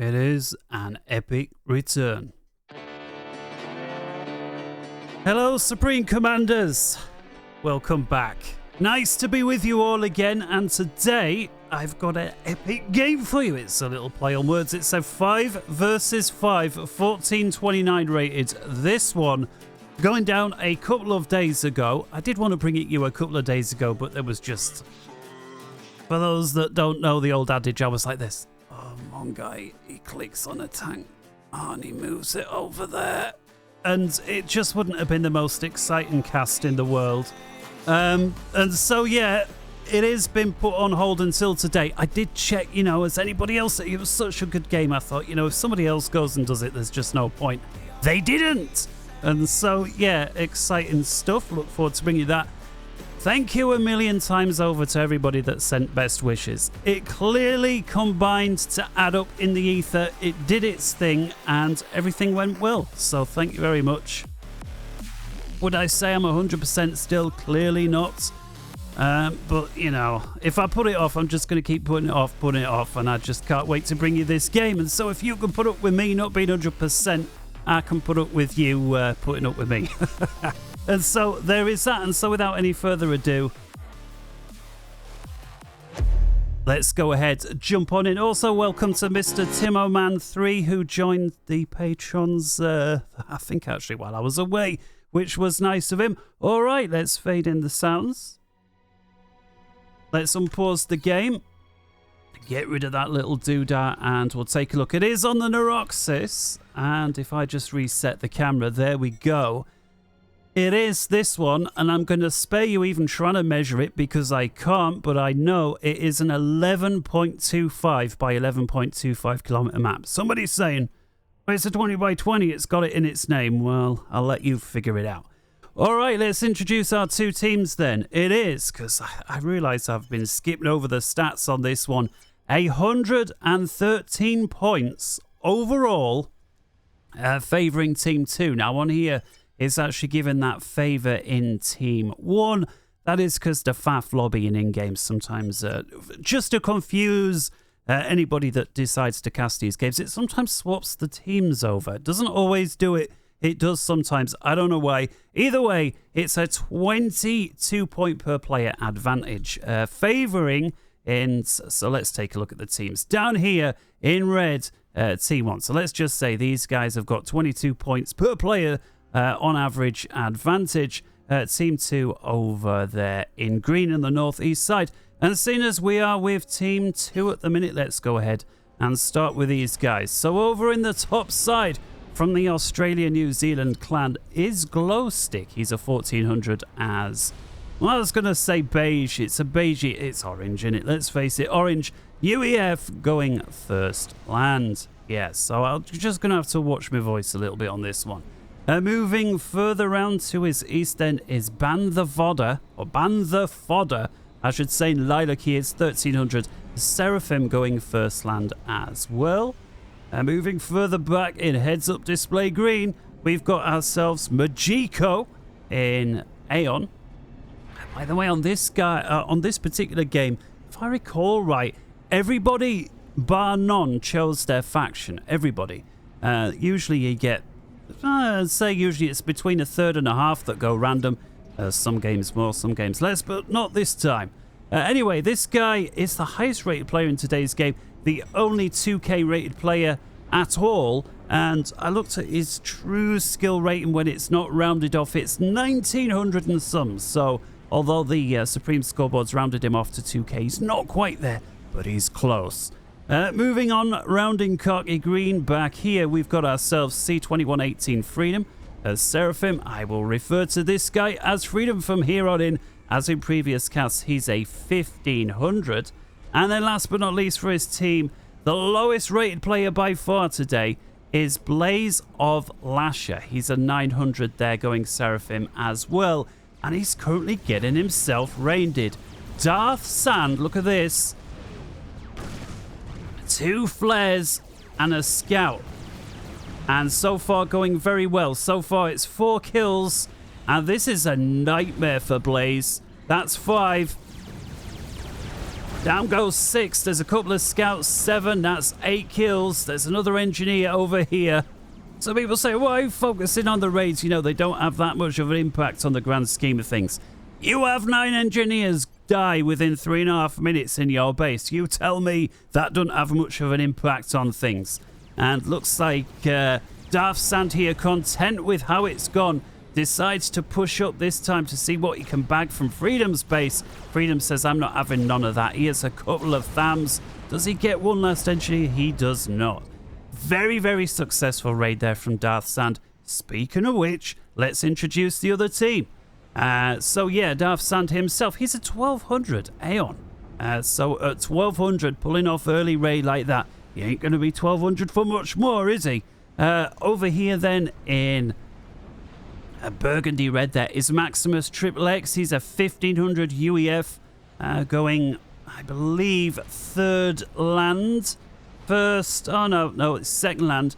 It is an epic return. Hello, Supreme Commanders. Welcome back. Nice to be with you all again, and today I've got an epic game for you. It's a little play on words. It's a 5 versus 5, 1429 rated. This one going down a couple of days ago. I did want to bring it you a couple of days ago, but there was just... For those that don't know the old adage, I was like this. Oh, one guy, he clicks on a tank and he moves it over there. And it just wouldn't have been the most exciting cast in the world. And so, yeah, it has been put on hold until today. I did check, as anybody else, it was such a good game. I thought, if somebody else goes and does it, there's just no point. They didn't. And so, yeah, exciting stuff. Look forward to bringing you that. Thank you a million times over to everybody that sent best wishes. It clearly combined to add up in the ether. It did its thing and everything went well. So thank you very much. Would I say I'm 100% still? Clearly not. But, if I put it off, I'm just going to keep putting it off. And I just can't wait to bring you this game. And so if you can put up with me not being 100%, I can put up with you putting up with me. And so there is that. And so without any further ado, let's go ahead, jump on in. Also, welcome to Mr. Timoman3, who joined the patrons, I think actually while I was away, which was nice of him. All right, let's fade in the sounds. Let's unpause the game. Get rid of that little doodah and we'll take a look. It is on the Neuroxys. And if I just reset the camera, there we go. It is this one, and I'm going to spare you even trying to measure it because I can't, but I know it is an 11.25 by 11.25 kilometer map. Somebody's saying, well, it's a 20 by 20, it's got it in its name. Well, I'll let you figure it out. All right, let's introduce our two teams then. It is, because I realise I've been skipping over the stats on this one, 113 points overall, favouring Team 2. Now on here, it's actually given that favour in Team 1. That is because the FAF lobbying in-game sometimes, just to confuse anybody that decides to cast these games, it sometimes swaps the teams over. It doesn't always do it. It does sometimes. I don't know why. Either way, it's a 22 point per player advantage, favouring in... So let's take a look at the teams. Down here in red, Team 1. So let's just say these guys have got 22 points per player on average advantage. Team 2 over there in green on the northeast side. And seeing as we are with Team 2 at the minute, let's go ahead and start with these guys. So over in the top side from the Australia-New Zealand clan is Glowstick. He's a 1400 as... Well, I was going to say beige. It's a beige. It's orange in it. Let's face it. Orange. UEF going first land. Yes, so I'm just going to have to watch my voice a little bit on this one. Moving further round to his east end is Ban the Fodder, I should say, Lilac. He is 1300. Seraphim going first land as well. Moving further back in heads-up display green, we've got ourselves Majiko in Aeon. By the way, on this guy, on this particular game, if I recall right, everybody bar none chose their faction. Everybody. Usually you get... I'd say usually it's between a third and a half that go random. Some games more, some games less, but not this time. Anyway, this guy is the highest rated player in today's game, the only 2K rated player at all, and I looked at his true skill rating when it's not rounded off. It's 1900 and some, so although the Supreme scoreboard's rounded him off to 2K, he's not quite there, but he's close. Moving on, rounding khaki green, back here we've got ourselves C2118 Freedom as Seraphim. I will refer to this guy as Freedom from here on in, as in previous casts he's a 1500. And then last but not least for his team, the lowest rated player by far today is Blaze of Lasher. He's a 900 there, going Seraphim as well, and he's currently getting himself raided. Darth Sand, look at this. 2 flares and a scout, and so far going very well. So far it's 4 kills, and this is a nightmare for Blaze. That's 5. Down goes 6. There's a couple of scouts. 7. That's 8 kills. There's another engineer over here. Some people say, why are you focusing on the raids? You know, they don't have that much of an impact on the grand scheme of things. You have 9 engineers die within 3.5 minutes in your base. You tell me that doesn't have much of an impact on things. And looks like Darth Sand here, content with how it's gone, decides to push up this time to see what he can bag from Freedom's base. Freedom says, I'm not having none of that. He has a couple of thams. Does he get one last engineer? He does not. Very, very successful raid there from Darth Sand. Speaking of which, let's introduce the other team. So yeah, Darth Sand himself, he's a 1200 Aeon. So at 1200, pulling off early raid like that, he ain't going to be 1200 for much more, is he? Over here then in Burgundy Red, there is Maximus Triple X. He's a 1500 UEF, going, I believe, third land. First, oh no, it's second land.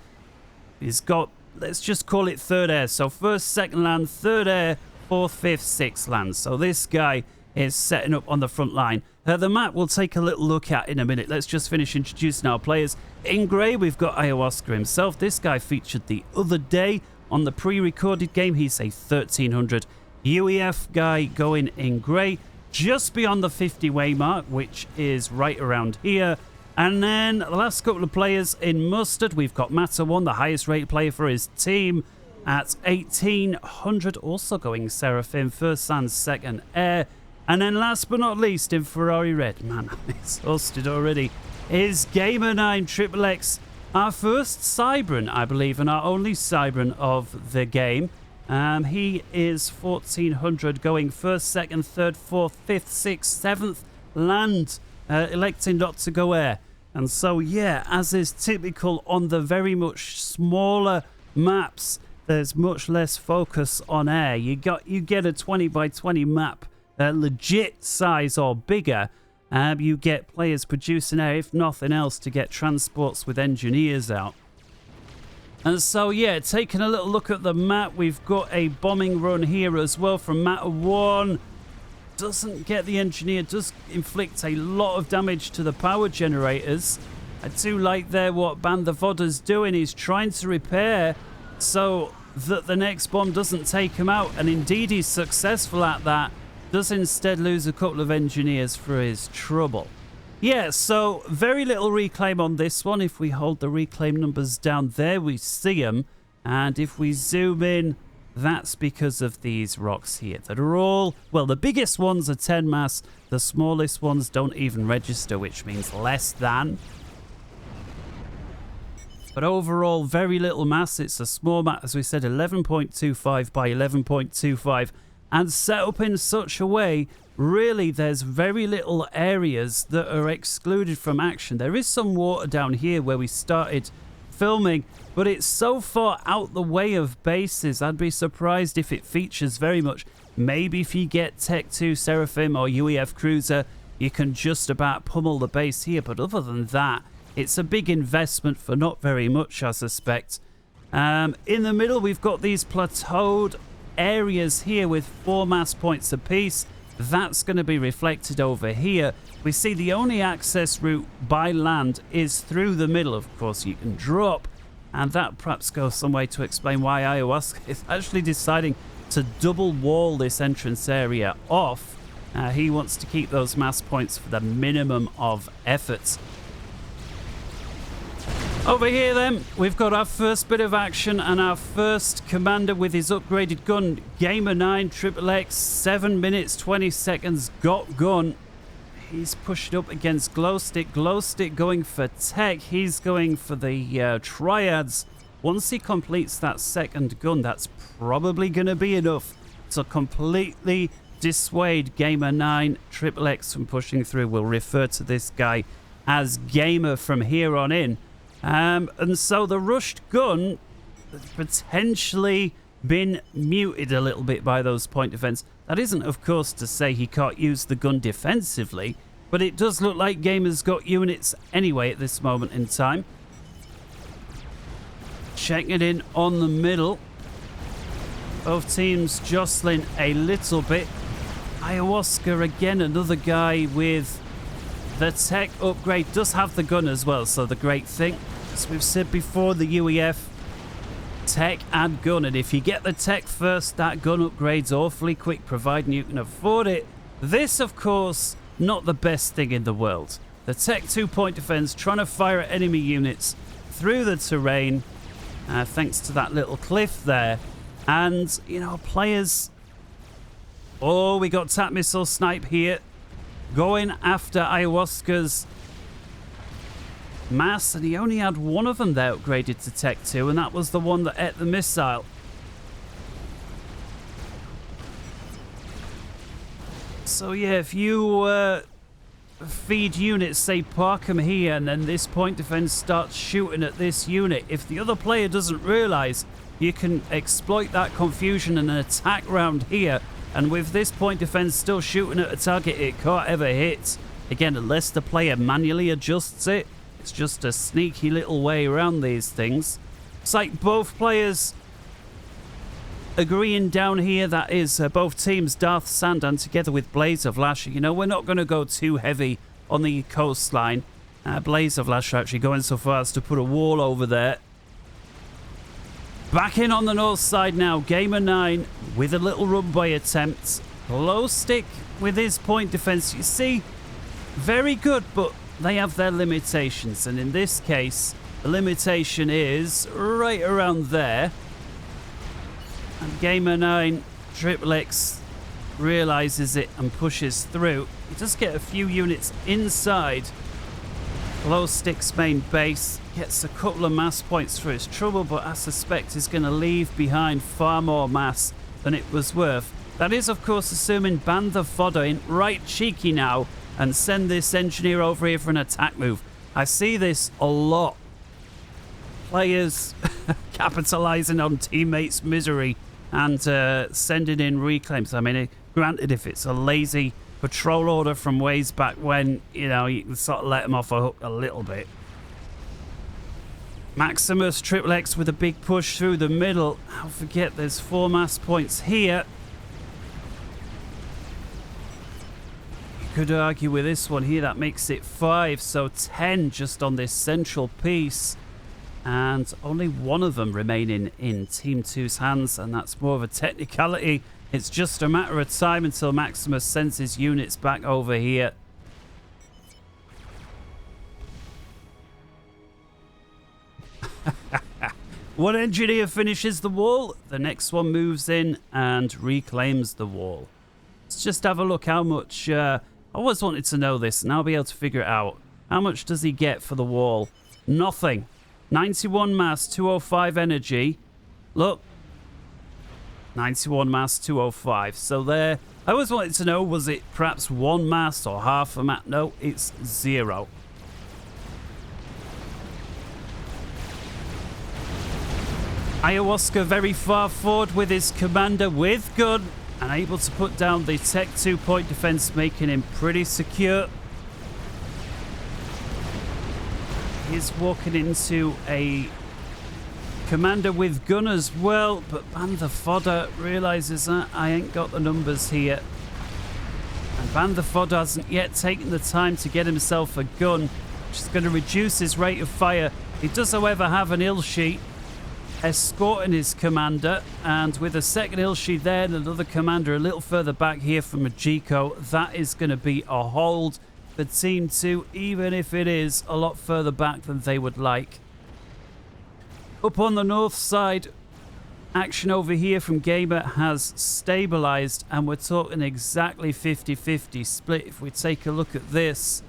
He's got, let's just call it third air. So first, second land, third air, fourth, fifth, sixth land. So this guy is setting up on the front line. The map we'll take a little look at in a minute. Let's just finish introducing our players. In grey, we've got Ayahuasca himself. This guy featured the other day on the pre-recorded game. He's a 1300 UEF guy going in grey, just beyond the 50-way mark, which is right around here. And then the last couple of players in mustard, we've got Mata1, the highest rated player for his team, at 1800, also going Seraphim, first and second air. And then last but not least, in Ferrari Red, man, I'm exhausted already, is Gamer9 Triple X, our first Cybran, I believe, and our only Cybran of the game. He is 1400, going first, second, third, fourth, fifth, sixth, seventh land, electing not to go air. And so, yeah, as is typical on the very much smaller maps, there's much less focus on air. You get a 20 by 20 map, legit size or bigger. You get players producing air, if nothing else, to get transports with engineers out. And so, yeah, taking a little look at the map, we've got a bombing run here as well from Mata1. Doesn't get the engineer, does inflict a lot of damage to the power generators. I do like there what Band the Vodda's doing. He's trying to repair so that the next bomb doesn't take him out. And indeed, he's successful at that. Does instead lose a couple of engineers for his trouble. Yeah, so very little reclaim on this one. If we hold the reclaim numbers down there, we see them. And if we zoom in, that's because of these rocks here that are all, well, the biggest ones are 10 mass. The smallest ones don't even register, which means less than. But overall, very little mass. It's a small map, as we said, 11.25 by 11.25. And set up in such a way, really, there's very little areas that are excluded from action. There is some water down here where we started filming, but it's so far out the way of bases. I'd be surprised if it features very much. Maybe if you get Tech 2 Seraphim or UEF Cruiser, you can just about pummel the base here. But other than that, it's a big investment for not very much, I suspect. In the middle, we've got these plateaued areas here with 4 mass points apiece. That's going to be reflected over here. We see the only access route by land is through the middle. Of course, you can drop, and that perhaps goes some way to explain why Ayahuasca is actually deciding to double wall this entrance area off. He wants to keep those mass points for the minimum of effort. Over here then, we've got our first bit of action and our first commander with his upgraded gun, Gamer9 Triple X, 7 minutes 20 seconds, got gun. He's pushed up against Glowstick. Glowstick going for tech. He's going for the triads. Once he completes that second gun, that's probably going to be enough to completely dissuade Gamer9 Triple X from pushing through. We'll refer to this guy as Gamer from here on in. And so the rushed gun has potentially been muted a little bit by those point defense. That isn't, of course, to say he can't use the gun defensively, but it does look like Gamer's got units anyway at this moment in time. Checking it in on the middle. Both teams jostling a little bit. Ayahuasca again, another guy with the tech upgrade does have the gun as well. So the great thing, as we've said before, the UEF, tech and gun. And if you get the tech first, that gun upgrade's awfully quick, providing you can afford it. This, of course, not the best thing in the world. The tech 2-point defense trying to fire at enemy units through the terrain, thanks to that little cliff there. And, you know, players... Oh, we got tap missile snipe here. Going after Ayahuasca's mass, and he only had one of them there upgraded to Tech 2, and that was the one that ate the missile. So yeah, if you feed units, say park them here, and then this point defense starts shooting at this unit, if the other player doesn't realize, you can exploit that confusion and attack round here. And with this point defense still shooting at a target it can't ever hit, again, unless the player manually adjusts it, it's just a sneaky little way around these things. It's like both players agreeing down here, that is both teams, Darth Sandan together with Blaze of Lash. You know, we're not going to go too heavy on the coastline. Blaze of Lash are actually going so far as to put a wall over there. Back in on the north side now, Gamer 9 with a little run-by attempt. Low stick with his point defense. You see, very good, but they have their limitations. And in this case, the limitation is right around there. And Gamer 9, Triple X, realizes it and pushes through. He does get a few units inside Low Stick's main base, gets a couple of mass points for his trouble, but I suspect he's going to leave behind far more mass than it was worth. That is, of course, assuming ban the fodder in right cheeky now and send this engineer over here for an attack move. I see this a lot. Players capitalizing on teammates' misery and sending in reclaims. I mean, granted, if it's a lazy patrol order from ways back when, you know, you can sort of let them off a hook a little bit. Maximus, Triple X with a big push through the middle. I'll forget there's 4 mass points here. You could argue with this one here, that makes it 5, so 10 just on this central piece. And only one of them remaining in Team 2's hands, and that's more of a technicality. It's just a matter of time until Maximus sends his units back over here. One engineer finishes the wall, the next one moves in and reclaims the wall. Let's just have a look how much... I always wanted to know this, and I'll be able to figure it out. How much does he get for the wall? Nothing. 91 mass, 205 energy. Look. 91 mass, 205. So there, I always wanted to know, was it perhaps 1 mass or half a mass? No, it's 0. Ayahuasca very far forward with his commander with gun and able to put down the Tech 2-point defense, making him pretty secure. He's walking into a commander with gun as well, but Ban the Fodder realizes that I ain't got the numbers here. And Ban the Fodder hasn't yet taken the time to get himself a gun, which is going to reduce his rate of fire. He does, however, have an ill sheet escorting his commander, and with a second ill sheet there and another commander a little further back here from Majiko, that is going to be a hold for Team 2, even if it is a lot further back than they would like. Up on the north side, action over here from Gamer has stabilized, and we're talking exactly 50-50 split. If we take a look at this,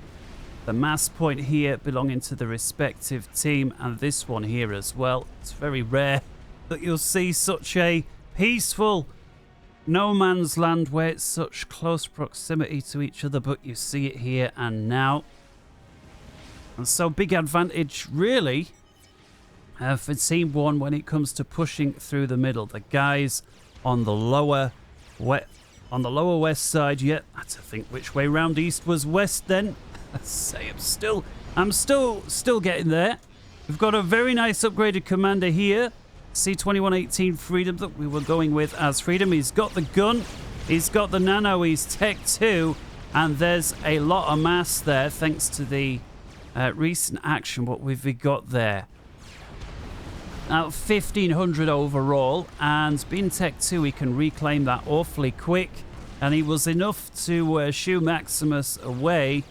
the mass point here belonging to the respective team, and this one here as well. It's very rare that you'll see such a peaceful no man's land where it's such close proximity to each other, but you see it here and now. And so big advantage really for Team 1 when it comes to pushing through the middle. The guys on the lower west side, yeah, I had to think which way round east was west then. Let's say I'm still getting there. We've got a very nice upgraded commander here. C2118 Freedom that we were going with as Freedom. He's got the gun. He's got the nano. He's Tech 2. And there's a lot of mass there thanks to the recent action. What have we got there? Now 1,500 overall, and being Tech 2, he can reclaim that awfully quick. And he was enough to shoo Maximus away.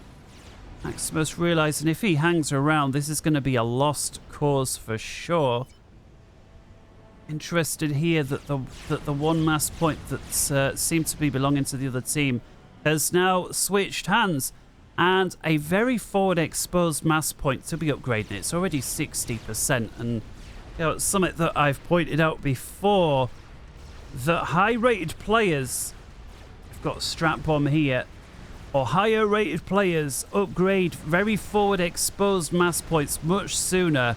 Maximus realizing if he hangs around, this is going to be a lost cause for sure. Interested here that the one mass point that seemed to be belonging to the other team has now switched hands, and a very forward exposed mass point to be upgrading. It's already 60%, and you know, it's something that I've pointed out before, that high rated players, we've got strap bomb here, or higher rated players upgrade very forward exposed mass points much sooner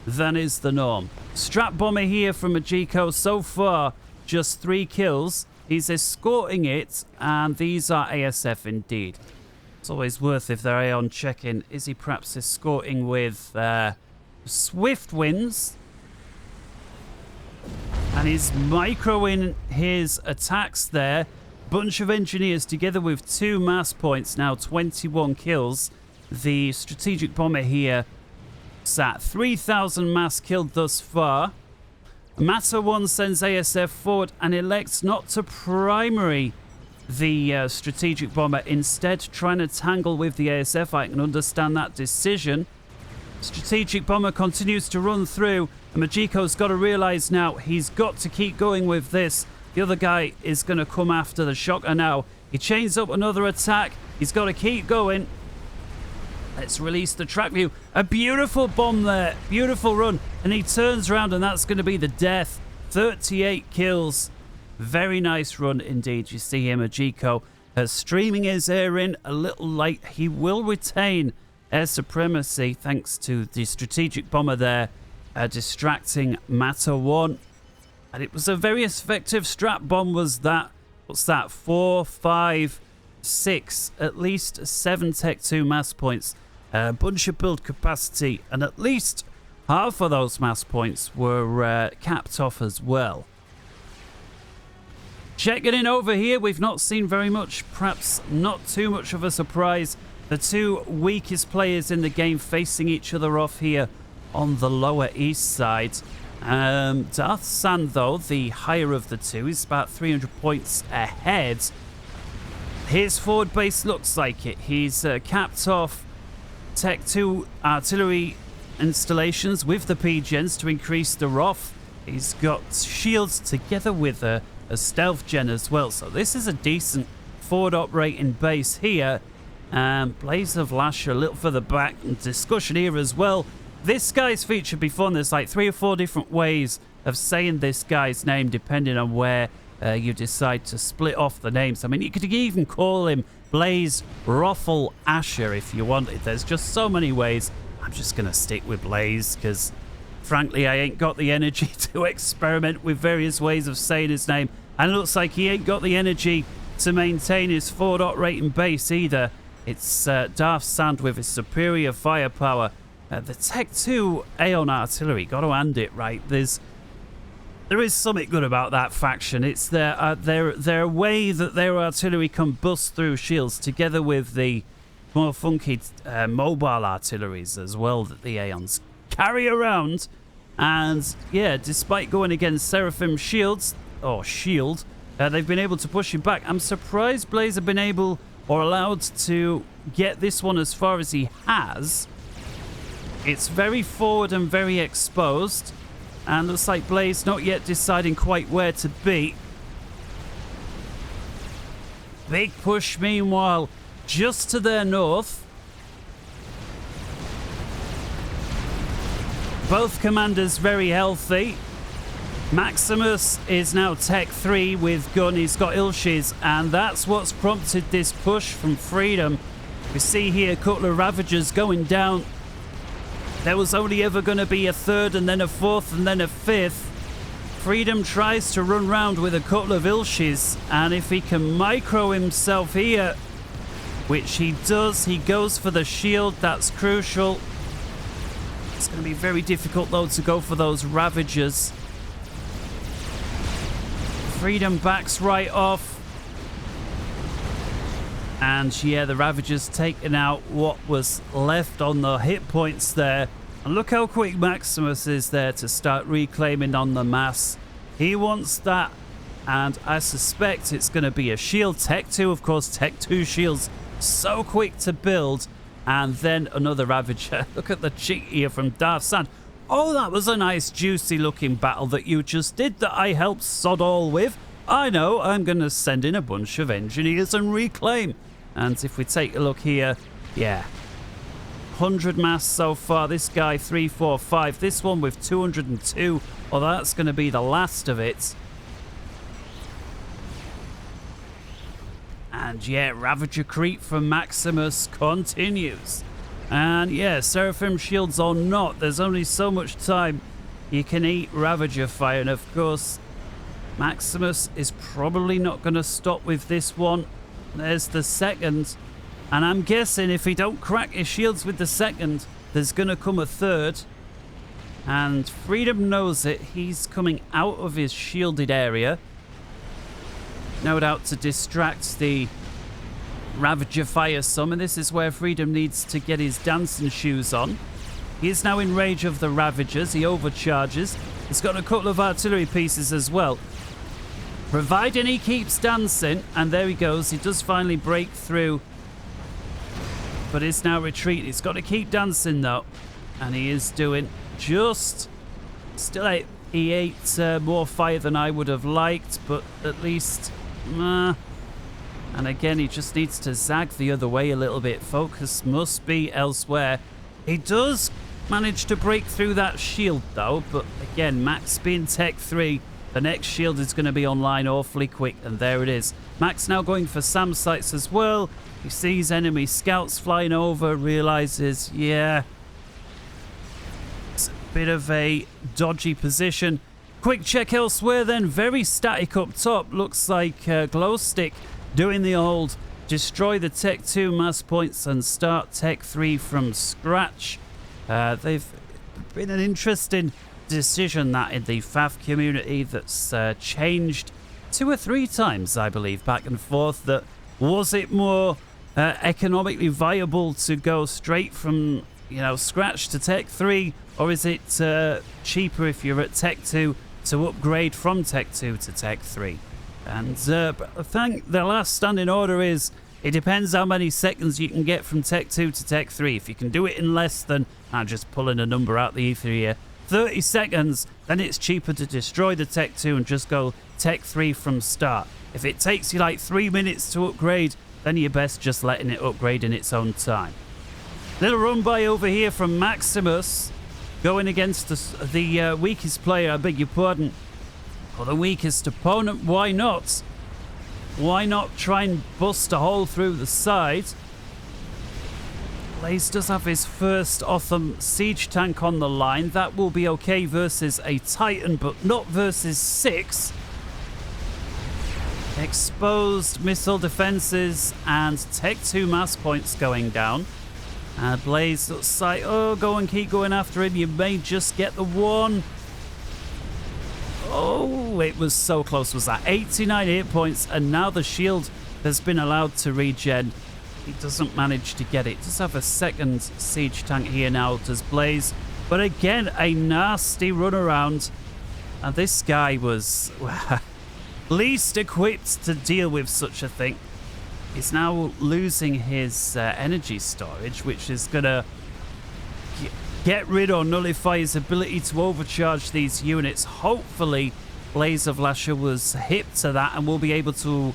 than is the norm. Strap bomber here from Majiko, so far just 3 kills. He's escorting it, and these are ASF indeed. It's always worth, if they're Aeon, checking, is he perhaps escorting with Swift Winds? And he's microing his attacks there. Bunch of engineers together with 2 mass points, now 21 kills. The strategic bomber here at 3,000 mass killed thus far. Matter 1 sends ASF forward and elects not to primary the strategic bomber, instead trying to tangle with the ASF. I can understand that decision. Strategic bomber continues to run through, and Majiko's got to realize now he's got to keep going with this. The other guy is going to come after the shocker now. He chains up another attack. He's got to keep going. Let's release the track view. A beautiful bomb there. Beautiful run. And he turns around, and that's going to be the death. 38 kills. Very nice run indeed. You see him, Majiko, streaming his air in a little late. He will retain air supremacy thanks to the strategic bomber there distracting Matter 1. And it was a very effective strap bomb, was that. What's that? 4, 5, 6, at least 7 Tech 2 mass points. A bunch of build capacity, and at least half of those mass points were capped off as well. Checking in over here, we've not seen very much, perhaps not too much of a surprise. The 2 weakest players in the game facing each other off here on the lower east side. Darth Sand, though, the higher of the 2, is about 300 points ahead. His forward base looks like it. He's capped off Tech 2 artillery installations with the P-gens to increase the ROF. He's got shields together with a stealth gen as well. So this is a decent forward operating base here. Blaze of Lash a little further back. And discussion here as well. This guy's featured before, and there's like 3 or 4 different ways of saying this guy's name depending on where you decide to split off the names. I mean, you could even call him Blaze Roffle Asher if you wanted. There's just so many ways. I'm just going to stick with Blaze because, frankly, I ain't got the energy to experiment with various ways of saying his name. And it looks like he ain't got the energy to maintain his forward operating base either. It's Darth Sand with his superior firepower. The Tech 2 Aeon artillery, got to hand it, right? There is something good about that faction. It's their way that their artillery can bust through shields, together with the more funky mobile artilleries as well that the Aeons carry around. And yeah, despite going against Seraphim shields, or shield, they've been able to push him back. I'm surprised Blaze have been able or allowed to get this one as far as he has. It's very forward and very exposed, and looks like Blaze not yet deciding quite where to be. Big push meanwhile just to their north. Both commanders very healthy. Maximus is now Tech 3 with gun. He's got Ilshes, and that's what's prompted this push from Freedom. We see here a couple of Ravagers going down. There was only ever going to be a 3rd and then a 4th and then a 5th. Freedom tries to run round with a couple of Ilshes, and if he can micro himself here, which he does, he goes for the shield. That's crucial. It's going to be very difficult though to go for those Ravagers. Freedom backs right off. And yeah, the Ravager's taken out what was left on the hit points there. And look how quick Maximus is there to start reclaiming on the mass. He wants that. And I suspect it's going to be a shield. Tech 2, of course, Tech 2 shields so quick to build. And then another Ravager. Look at the cheat here from Darth Sand. Oh, that was a nice juicy looking battle that you just did that I helped sod all with. I know, I'm going to send in a bunch of engineers and reclaim. And if we take a look here, yeah. 100 mass so far. This guy 345. This one with 202. Well, that's going to be the last of it. And yeah, Ravager creep from Maximus continues. And yeah, Seraphim shields or not, there's only so much time you can eat Ravager fire. And of course, Maximus is probably not going to stop with this one. There's the second. And I'm guessing if he don't crack his shields with the second, there's going to come a third. And Freedom knows it. He's coming out of his shielded area. No doubt to distract the Ravager fire summon. This is where Freedom needs to get his dancing shoes on. He is now in range of the Ravagers. He overcharges. He's got a couple of artillery pieces as well. Providing he keeps dancing, and there he goes. He does finally break through, but it's now retreating. He's got to keep dancing though, and he is doing just still he ate more fire than I would have liked, but at least and again he just needs to zag the other way a little bit. Focus must be elsewhere. He does manage to break through that shield though, but again, Max being Tech 3, the next shield is going to be online awfully quick, and there it is. Max now going for SAM sites as well. He sees enemy scouts flying over, realizes, yeah, it's a bit of a dodgy position. Quick check elsewhere then, very static up top. Looks like Glow Stick doing the old destroy the Tech 2 mass points and start Tech 3 from scratch. They've been an interesting decision that in the FAF community that's changed 2 or 3 times, I believe, back and forth. That was it more economically viable to go straight from, you know, scratch to Tech 3, or is it cheaper if you're at Tech 2 to upgrade from Tech 2 to Tech 3? And I think the last standing order is it depends how many seconds you can get from Tech 2 to Tech 3. If you can do it in less than, I'm just pulling a number out the ether here, 30 seconds, then it's cheaper to destroy the Tech 2 and just go Tech 3 from start. If it takes you like 3 minutes to upgrade, then you're best just letting it upgrade in its own time. Little run by over here from Maximus, going against the weakest player, I beg your pardon, or the weakest opponent. Why not? Why not try and bust a hole through the side? Blaze does have his first Otham siege tank on the line. That will be okay versus a Titan, but not versus 6. Exposed missile defenses and Tech 2 mass points going down. Blaze looks like, oh, go and keep going after him. You may just get the one. Oh, it was so close. Was that 89 hit points? And now the shield has been allowed to regen. He doesn't manage to get it. Does have a second siege tank here now, does Blaze. But again, a nasty run around. And this guy was least equipped to deal with such a thing. He's now losing his energy storage, which is going to get rid or nullify his ability to overcharge these units. Hopefully, Blaze of Lasher was hip to that and will be able to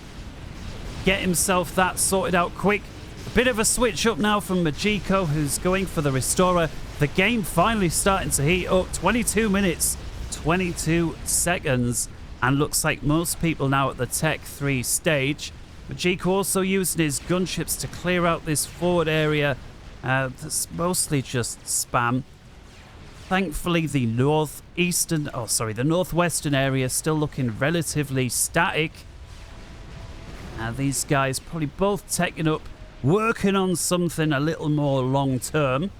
get himself that sorted out quick. A bit of a switch up now from Majiko, who's going for the Restorer. The game finally starting to heat up. 22 minutes, 22 seconds. And looks like most people now at the Tech 3 stage. Majiko also using his gunships to clear out this forward area. That's mostly just spam. Thankfully, the northwestern area still looking relatively static. These guys probably both taking up, working on something a little more long term.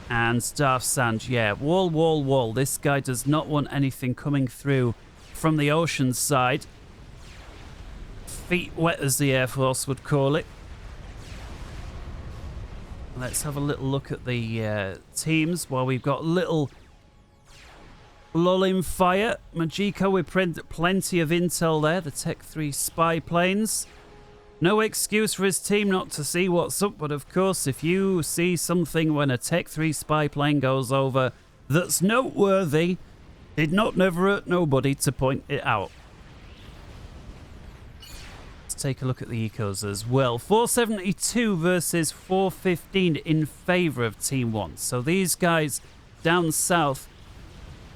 And Darth Sand, yeah, wall, wall, wall. This guy does not want anything coming through from the ocean side. feet wet, as the Air Force would call it. Let's have a little look at the teams while we've got little lull in fire. Majiko with plenty of intel there. The Tech 3 spy planes. No excuse for his team not to see what's up, but of course, if you see something when a Tech 3 spy plane goes over that's noteworthy, did not never hurt nobody to point it out. Let's take a look at the ecos as well. 472 versus 415 in favor of Team 1. So these guys down south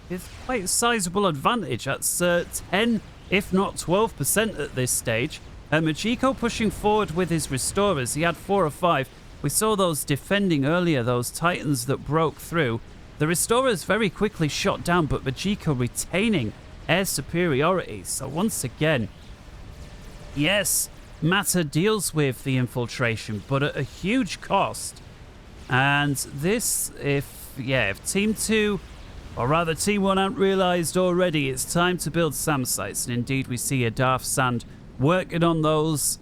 with quite a sizable advantage. That's 10, if not 12% at this stage. Majiko pushing forward with his restorers. He had 4 or 5. We saw those defending earlier, those Titans that broke through. The restorers very quickly shot down, but Majiko retaining air superiority. So once again, yes, Matter deals with the infiltration, but at a huge cost. And this, if Team 2, or rather Team 1 haven't realised already, it's time to build SAM sites. And indeed, we see a Darth Sand working on those.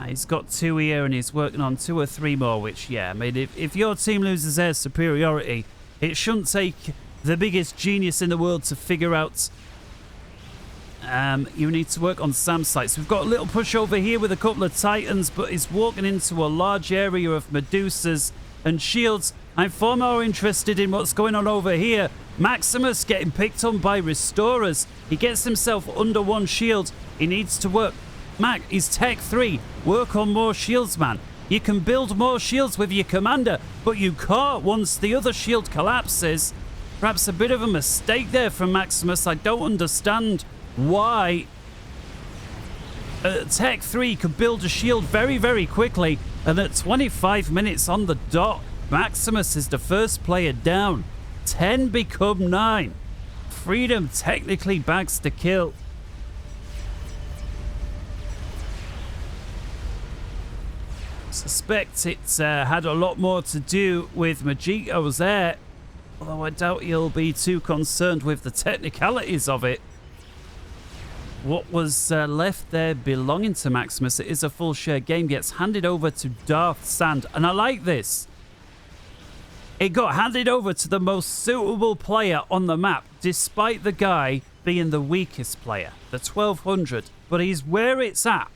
He's got 2 here and he's working on 2 or 3 more, which, yeah, I mean, if your team loses air superiority, it shouldn't take the biggest genius in the world to figure out you need to work on SAM sites. We've got a little push over here with a couple of Titans, but he's walking into a large area of Medusas and shields. I'm far more interested in what's going on over here. Maximus getting picked on by restorers. He gets himself under 1 shield. He needs to work. Mac, he's Tech 3. Work on more shields, man. You can build more shields with your commander, but you can't once the other shield collapses. Perhaps a bit of a mistake there from Maximus. I don't understand why Tech 3 could build a shield very, very quickly, and at 25 minutes on the dot, Maximus is the first player down. 10 become 9. Freedom technically bags the kill. Suspect it's had a lot more to do with Majiko's there, although I doubt he'll be too concerned with the technicalities of it. What was left there belonging to Maximus, it is a full share game, gets handed over to Darth Sand, and I like this. It got handed over to the most suitable player on the map, despite the guy being the weakest player, the 1200, but he's where it's at.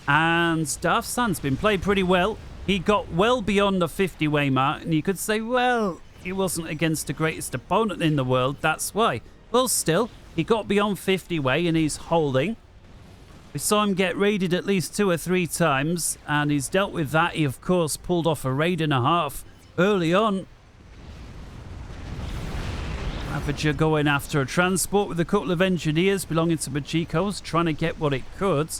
And Darth Sand's been played pretty well. He got well beyond the 50-way mark, and you could say, well, he wasn't against the greatest opponent in the world, that's why. Well, still, he got beyond 50-way, and he's holding. We saw him get raided at least 2 or 3 times, and he's dealt with that. He, of course, pulled off a raid and a half early on. Ravager going after a transport with a couple of engineers belonging to Majiko's, trying to get what it could.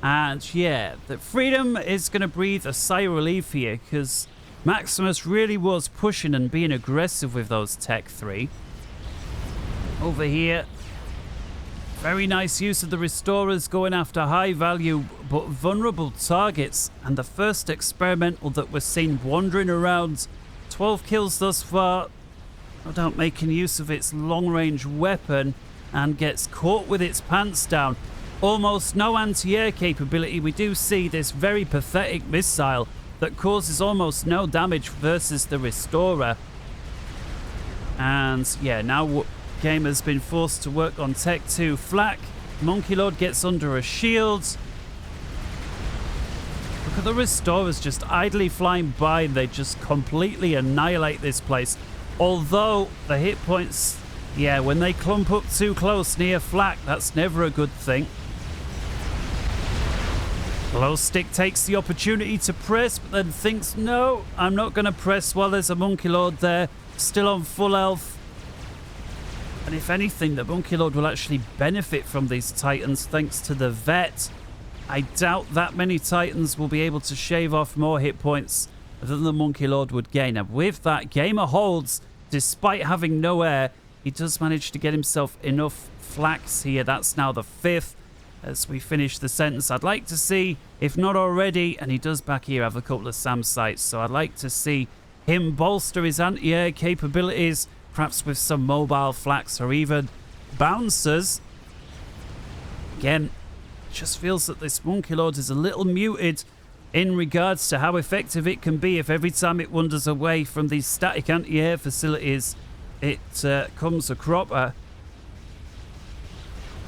And yeah, the Freedom is going to breathe a sigh of relief here, because Maximus really was pushing and being aggressive with those Tech 3. Over here, very nice use of the restorers going after high value but vulnerable targets. And the first experimental that we're seen wandering around. 12 kills thus far. No doubt making use of its long-range weapon, and gets caught with its pants down. Almost no anti-air capability. We do see this very pathetic missile that causes almost no damage versus the Restorer. And yeah, now game has been forced to work on Tech 2 flak. Monkey Lord gets under a shield. Look at the Restorers just idly flying by, and they just completely annihilate this place. Although the hit points, yeah, when they clump up too close near flak, that's never a good thing. Glow Stick takes the opportunity to press, but then thinks, no, I'm not going to press while there's a Monkey Lord there, still on full health. And if anything, the Monkey Lord will actually benefit from these Titans thanks to the vet. I doubt that many Titans will be able to shave off more hit points than the Monkey Lord would gain. And with that, Gamer holds, despite having no air, he does manage to get himself enough flax here. That's now the 5th. As we finish the sentence, I'd like to see, if not already, and he does back here have a couple of SAM sites, so I'd like to see him bolster his anti-air capabilities, perhaps with some mobile flax or even bouncers. Again, just feels that this Monkey Lord is a little muted in regards to how effective it can be if every time it wanders away from these static anti-air facilities, it comes a cropper.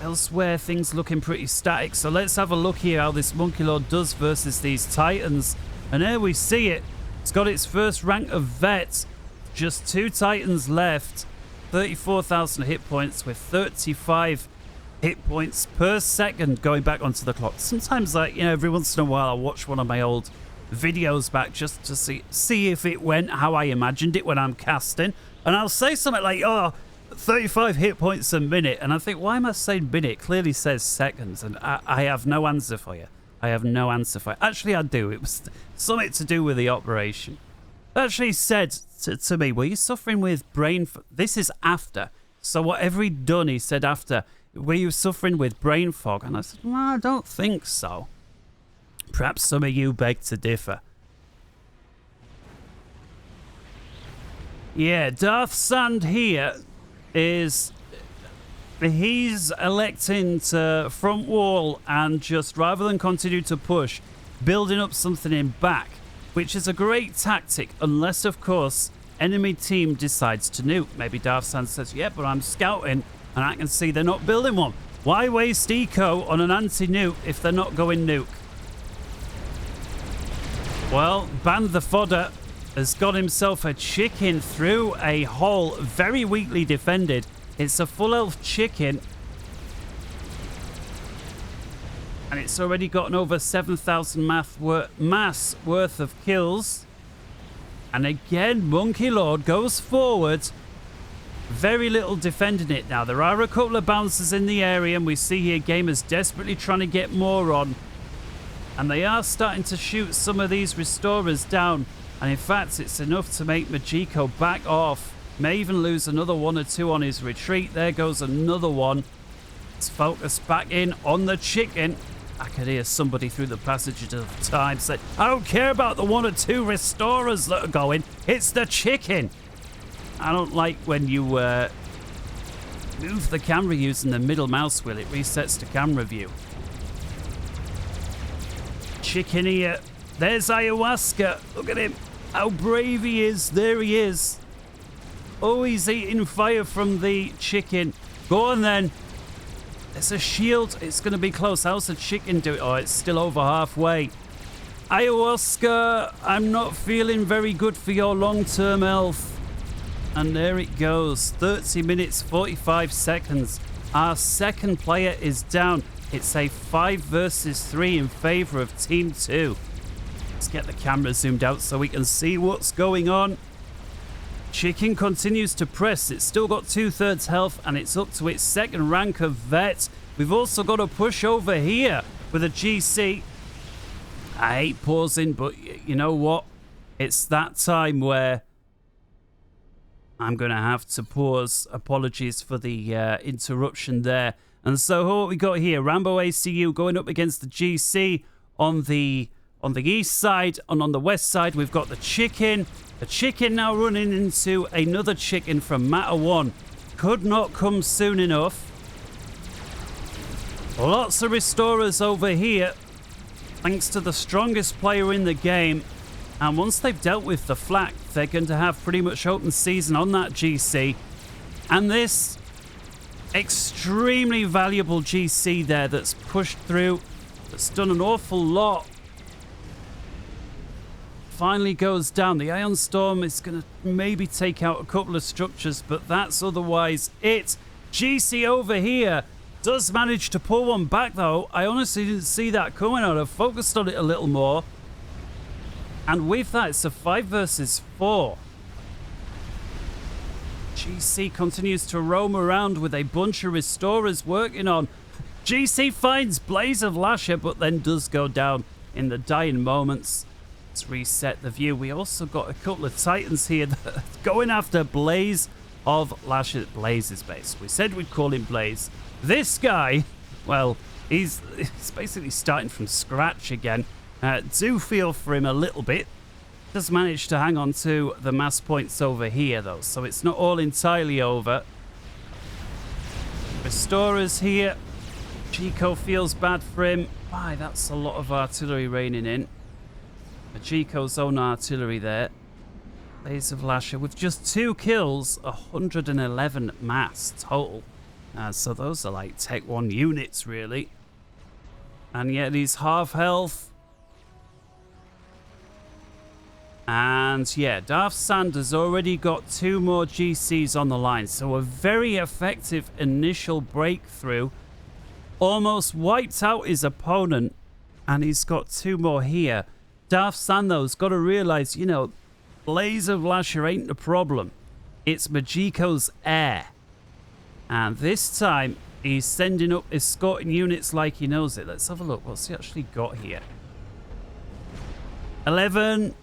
Elsewhere, things looking pretty static. So let's have a look here how this Monkey Lord does versus these Titans. And there we see it. It's got its first rank of Vet. Just 2 Titans left. 34,000 hit points with 35 hit points per second going back onto the clock. Sometimes, like, you know, every once in a while I watch one of my old videos back just to see if it went how I imagined it when I'm casting. And I'll say something like, oh, 35 hit points a minute, and I think, why am I saying minute? It clearly says seconds, and I have no answer for you. I have no answer for you. Actually, I do. It was something to do with the operation. Actually said to me, were you suffering with brain... This is after. So whatever he'd done, he said after, were you suffering with brain fog? And I said, well, I don't think so. Perhaps some of you beg to differ. Yeah, Darth Sand here is, he's electing to front wall and just, rather than continue to push, building up something in back, which is a great tactic, unless, of course, enemy team decides to nuke. Maybe Darth Sand says, yeah, but I'm scouting and I can see they're not building one. Why waste eco on an anti-nuke if they're not going nuke? Well, Band the Fodder has got himself a chicken through a hole, very weakly defended. It's a full health chicken. And it's already gotten over 7,000 mass worth of kills. And again, Monkey Lord goes forward. Very little defending it now. There are a couple of bouncers in the area, and we see here gamers desperately trying to get more on. And they are starting to shoot some of these restorers down. And in fact, it's enough to make Majiko back off. May even lose another 1 or 2 on his retreat. There goes another one. Let's focus back in on the chicken. I could hear somebody through the passages of time say, I don't care about the 1 or 2 restorers that are going. It's the chicken. I don't like when you move the camera using the middle mouse wheel. It resets to camera view. Chicken here. There's Ayahuasca. Look at him. How brave he is. There he is. Oh, he's eating fire from the chicken. Go on then. There's a shield. It's going to be close. How's the chicken doing? Oh, it's still over halfway. Ayahuasca, I'm not feeling very good for your long-term health. And there it goes. 30 minutes, 45 seconds. Our second player is down. It's a 5 versus 3 in favor of Team 2. Let's get the camera zoomed out so we can see what's going on. Chicken continues to press. It's still got 2/3 health and it's up to its second rank of Vet. We've also got a push over here with a GC. I hate pausing, but you know what? It's that time where I'm going to have to pause. Apologies for the interruption there. And so what we got here, Rambo ACU going up against the GC on the east side, and on the west side we've got the chicken. The chicken now running into another chicken from Matter 1. Could not come soon enough. Lots of restorers over here, thanks to the strongest player in the game. And once they've dealt with the flak, they're going to have pretty much open season on that GC. And this extremely valuable GC there that's pushed through, that's done an awful lot, finally goes down. The Ion Storm is going to maybe take out a couple of structures, but that's otherwise it. GC over here does manage to pull one back, though. I honestly didn't see that coming. I'd have focused on it a little more. And with that, it's a 5 versus 4. GC continues to roam around with a bunch of restorers working on. GC finds Blaze of Lasher, but then does go down in the dying moments. Let's reset the view. We also got a couple of Titans here that are going after Blaze of Lasher. Blaze's base. We said we'd call him Blaze. This guy, well, he's basically starting from scratch again. Do feel for him a little bit. Does manage to hang on to the mass points over here, though, so it's not all entirely over. Restorers here. Majiko feels bad for him. Why, that's a lot of artillery raining in. Majiko's own artillery there. Blaze of Lasher with just 2 kills, 111 mass total. So those are like Tech 1 units, really. And yet he's half health. And yeah, Darth Sanders already got 2 more GCs on the line. So a very effective initial breakthrough. Almost wiped out his opponent. And he's got 2 more here. Darth Sando's got to realize, you know, Blaze of Lasher ain't the problem. It's Majiko's air. And this time, he's sending up escorting units like he knows it. Let's have a look. What's he actually got here? 11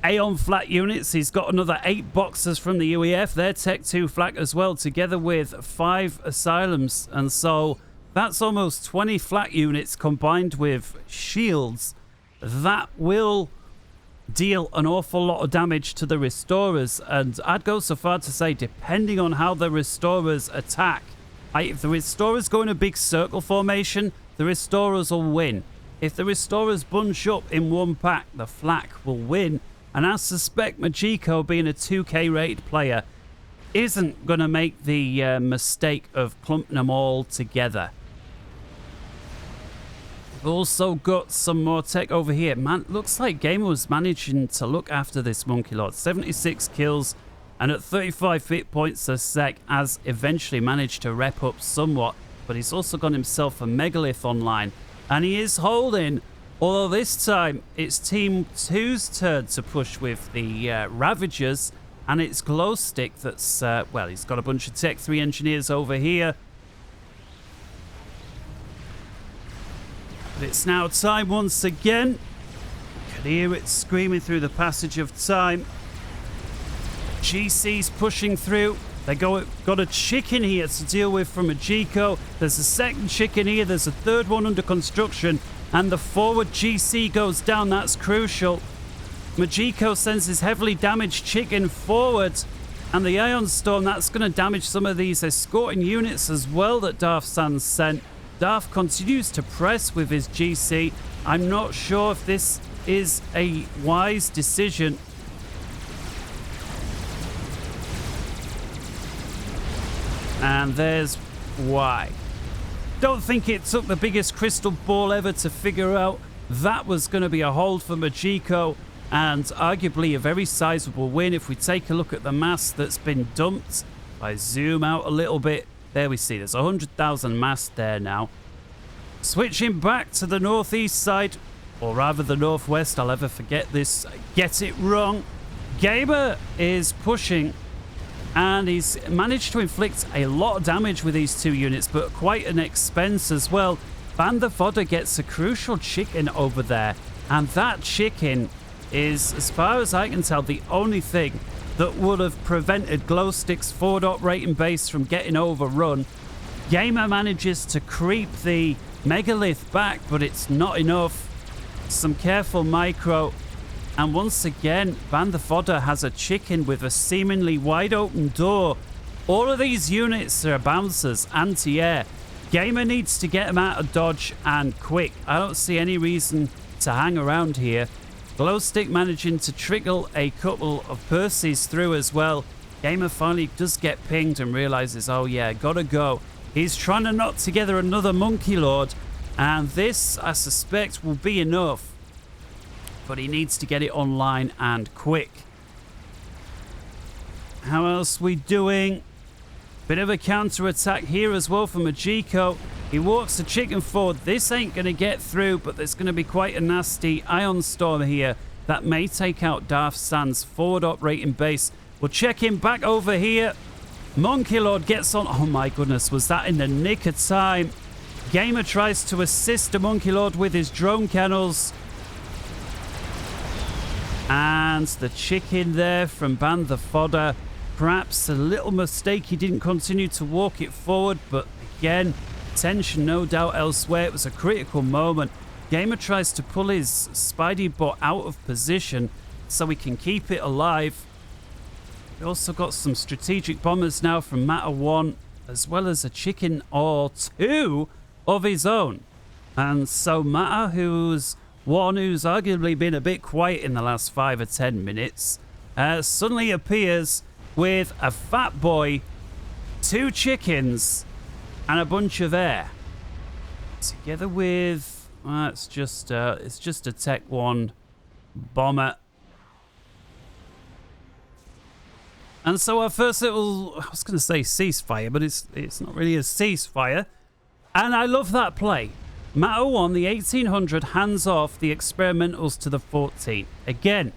Aeon Flak units. He's got another 8 boxers from the UEF. They're Tech 2 Flak as well, together with 5 Asylums. And so that's almost 20 Flak units combined with shields. That will deal an awful lot of damage to the Restorers. And I'd go so far to say, depending on how the Restorers attack, if the Restorers go in a big circle formation, the Restorers will win. If the Restorers bunch up in one pack, the Flak will win. And I suspect Majiko, being a 2k rated player, isn't going to make the mistake of clumping them all together. We've also got some more tech over here. Man, looks like Gamer was managing to look after this Monkey Lord. 76 kills, and at 35 hit points a sec, has eventually managed to rep up somewhat. But he's also got himself a Megalith online. And he is holding, although this time it's Team 2's turn to push with the Ravagers. And it's Glowstick that's, well, he's got a bunch of Tech 3 engineers over here. But it's now time once again. You can hear it screaming through the passage of time. GC's pushing through. They got a chicken here to deal with from Majiko. There's a second chicken here. There's a third one under construction. And the forward GC goes down. That's crucial. Majiko sends his heavily damaged chicken forward. And the Ion Storm, that's going to damage some of these escorting units as well that Darth Sans sent. Darth continues to press with his GC. I'm not sure if this is a wise decision. And there's why. Don't think it took the biggest crystal ball ever to figure out that was going to be a hold for Majiko, and arguably a very sizable win. If we take a look at the mass that's been dumped, if I zoom out a little bit, there we see there's 100,000 mass there now. Switching back to the northeast side, or rather the northwest, I'll ever forget this, get it wrong. Gamer is pushing, and he's managed to inflict a lot of damage with these 2 units, but quite an expense as well. Van der Vodder gets a crucial chicken over there, and that chicken is, as far as I can tell, the only thing that would have prevented Glowstick's forward operating base from getting overrun. Gamer manages to creep the Megalith back, but it's not enough. Some careful micro. And once again, Van der Vodder has a chicken with a seemingly wide open door. All of these units are bouncers, anti-air. Gamer needs to get them out of dodge, and quick. I don't see any reason to hang around here. Glowstick managing to trickle a couple of Percys through as well. Gamer finally does get pinged and realizes, oh yeah, gotta go. He's trying to knock together another Monkey Lord, and this, I suspect, will be enough. But he needs to get it online and quick. How else we doing? Bit of a counter-attack here as well from Majiko. He walks the chicken forward. This ain't going to get through, but there's going to be quite a nasty Ion Storm here that may take out Darth Sans' forward operating base. We'll check him back over here. Monkey Lord gets on. Oh my goodness, was that in the nick of time? Gamer tries to assist the Monkey Lord with his drone kennels. And the chicken there from Van der Vodder. Perhaps a little mistake. He didn't continue to walk it forward, but again, tension no doubt elsewhere. It was a critical moment. Gamer tries to pull his Speedy bot out of position so he can keep it alive. We also got some strategic bombers now from Matter 1, as well as a chicken or 2 of his own. And so Mata, who's arguably been a bit quiet in the last 5 or 10 minutes, suddenly appears with a fat boy, 2 chickens, and a bunch of air. Together with, it's just a Tech 1 bomber. And so our first little, I was going to say ceasefire, but it's not really a ceasefire. And I love that play. Mata 1, the 1800, hands off the experimentals to the 14. Again,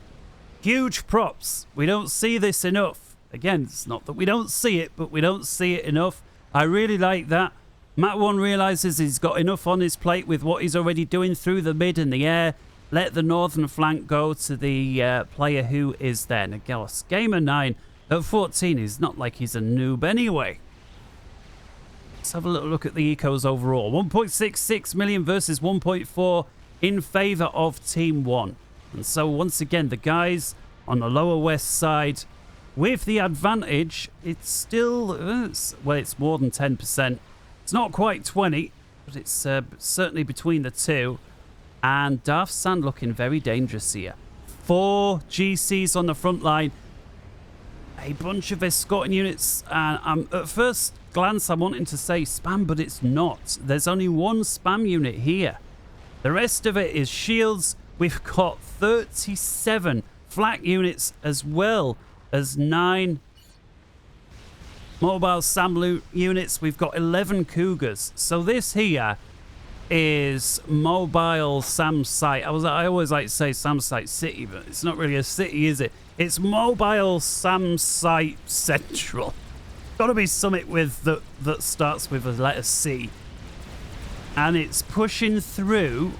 huge props. We don't see this enough. Again, it's not that we don't see it, but we don't see it enough. I really like that. Mata 1 realizes he's got enough on his plate with what he's already doing through the mid and the air. Let the northern flank go to the player who is there. Nagalis. Gamer 9 at 14 is not like he's a noob anyway. Let's have a little look at the ecos overall. 1.66 million versus 1.4 in favor of Team 1. And so once again, the guys on the lower west side with the advantage. It's still, well, it's more than 10%. It's not quite 20, but it's certainly between the two. And Darth Sand looking very dangerous here. 4 GCs on the front line. A bunch of escorting units. And at first glance, I'm wanting to say spam, but it's not. There's only 1 spam unit here. The rest of it is shields. We've got 37 flak units as well as 9 mobile SAM units. We've got 11 Cougars. So this here is mobile SAM site. I always like to say SAM site city, but it's not really a city, is it? It's mobile SAM site central. Got to be something with that starts with a letter C. And it's pushing through.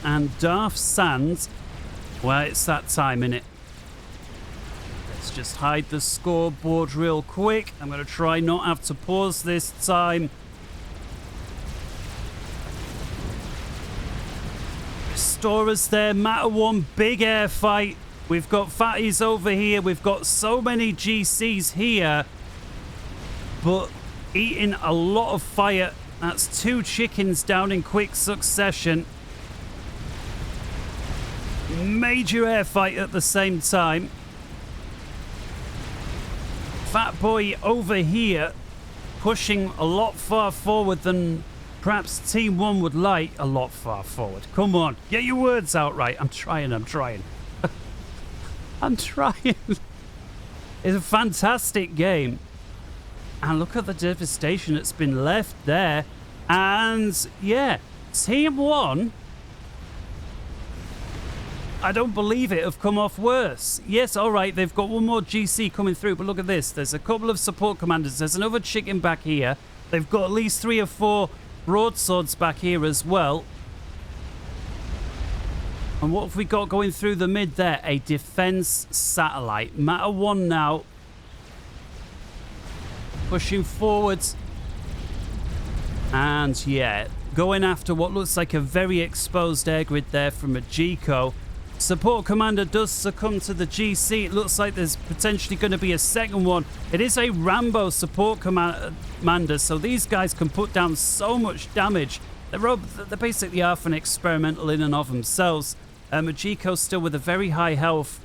And Darth Sand, well, it's that time, innit? Let's just hide the scoreboard real quick. I'm going to try not have to pause this time. Restorers there. Mata 1, big air fight. We've got fatties over here. We've got so many GCs here. But eating a lot of fire. That's 2 chickens down in quick succession. Major air fight at the same time. Fat boy over here pushing a lot far forward than perhaps Team 1 would like. A lot far forward. Come on, get your words out right. I'm trying. I'm trying. It's a fantastic game. And look at the devastation that's been left there. And yeah, Team 1, I don't believe it, have come off worse. Yes, all right, they've got 1 more GC coming through, but look at this. There's a couple of support commanders. There's another chicken back here. They've got at least 3 or 4 broadswords back here as well. And what have we got going through the mid there? A defense satellite. Mata 1 now. Pushing forwards. And yeah, going after what looks like a very exposed air grid there from a GCO. Support commander does succumb to the GC. It looks like there's potentially going to be a second one. It is a Rambo support commander, so these guys can put down so much damage. They're basically half an experimental in and of themselves. A GCO still with a very high health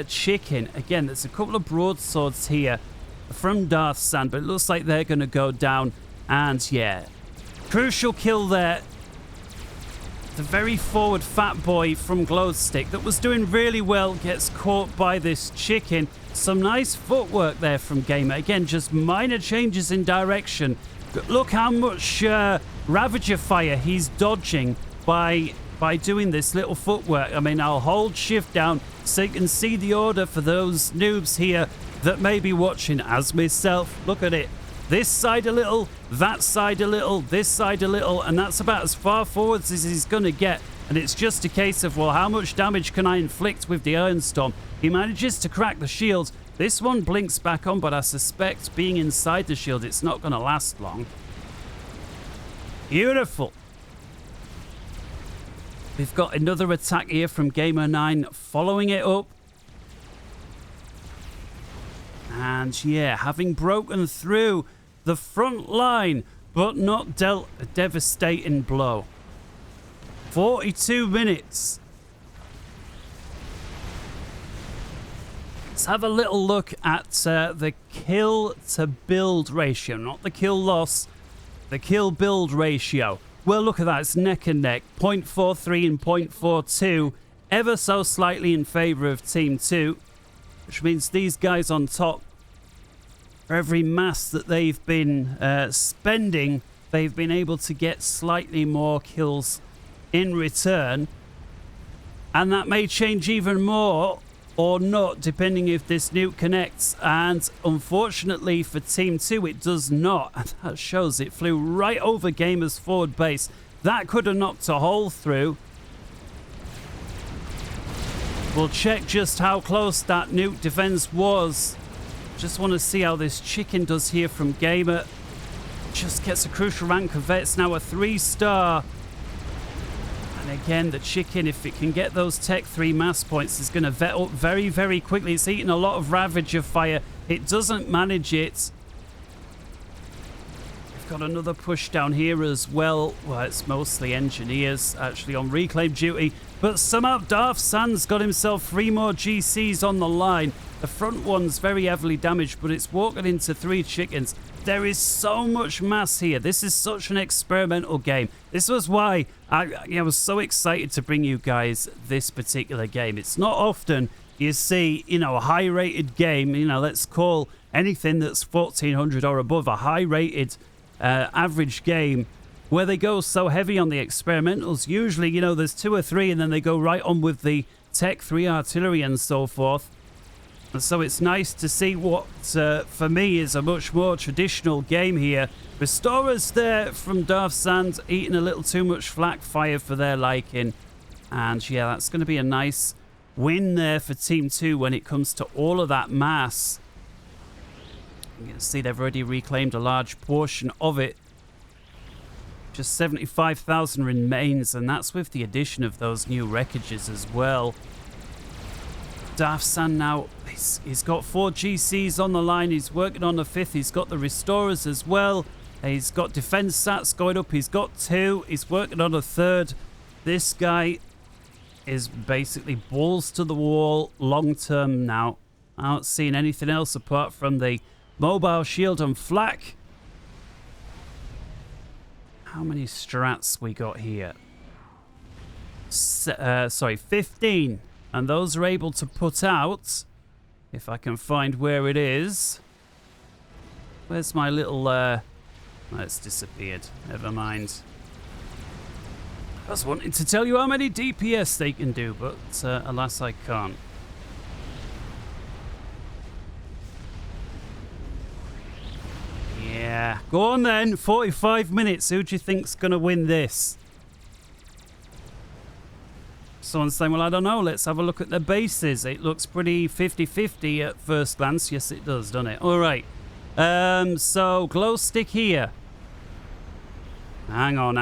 chicken. Again, there's a couple of broadswords here from Darth Sand, but it looks like they're going to go down. And yeah, crucial kill there. The very forward fat boy from Glowstick that was doing really well gets caught by this chicken. Some nice footwork there from Gamer. Again, just minor changes in direction. Look how much Ravager fire he's dodging by doing this little footwork. I mean, I'll hold shift down so you can see the order for those noobs here that may be watching as myself. Look at it. This side a little, that side a little, this side a little, and that's about as far forwards as he's going to get. And it's just a case of, well, how much damage can I inflict with the Iron Storm? He manages to crack the shield. This one blinks back on, but I suspect being inside the shield, it's not going to last long. Beautiful. We've got another attack here from Gamer 9 following it up. And yeah, having broken through the front line, but not dealt a devastating blow. 42 minutes. Let's have a little look at the kill to build ratio, not the kill loss, the kill build ratio. Well, look at that, it's neck and neck, 0.43 and 0.42, ever so slightly in favor of Team 2, which means these guys on top, for every mass that they've been spending, they've been able to get slightly more kills in return. And that may change even more or not, depending if this nuke connects. And unfortunately for Team 2, it does not. And that shows it flew right over Gamer's forward base. That could have knocked a hole through. We'll check just how close that nuke defense was. Just want to see how this chicken does here from Gamer. Just gets a crucial rank of vets, now a 3-star. And again, the chicken, if it can get those Tech 3 mass points, is going to vet up very, very quickly. It's eating a lot of Ravager fire. It doesn't manage it. We've got another push down here as well. Well, it's mostly engineers actually on reclaim duty. But somehow Darth Sand's got himself 3 more GCs on the line. The front one's very heavily damaged, but it's walking into 3 chickens. There is so much mass here. This is such an experimental game. This was why I was so excited to bring you guys this particular game. It's not often you see, a high-rated game, let's call anything that's 1400 or above a high-rated average game, where they go so heavy on the experimentals. Usually, there's 2 or 3, and then they go right on with the Tech 3 artillery and so forth. And so it's nice to see what, for me, is a much more traditional game here. Restorers there from Darth Sand, eating a little too much flak fire for their liking. And yeah, that's going to be a nice win there for Team 2 when it comes to all of that mass. You can see they've already reclaimed a large portion of it. Just 75,000 remains, and that's with the addition of those new wreckages as well. Darth Sand now, he's got 4 GCs on the line. He's working on the 5th. He's got the restorers as well. He's got defense sats going up. He's got 2. He's working on a 3rd. This guy is basically balls to the wall long term now. I'm not seeing anything else apart from the mobile shield and flak. How many strats we got here? 15. And those are able to put out, if I can find where it is. Where's my little, it's disappeared. Never mind. I was wanting to tell you how many DPS they can do, but alas, I can't. Yeah, go on then. 45 minutes. Who do you think's going to win this? Someone's saying, well, I don't know. Let's have a look at the bases. It looks pretty 50-50 at first glance. Yes, it does, doesn't it? All right. So, glow stick here. Hang on.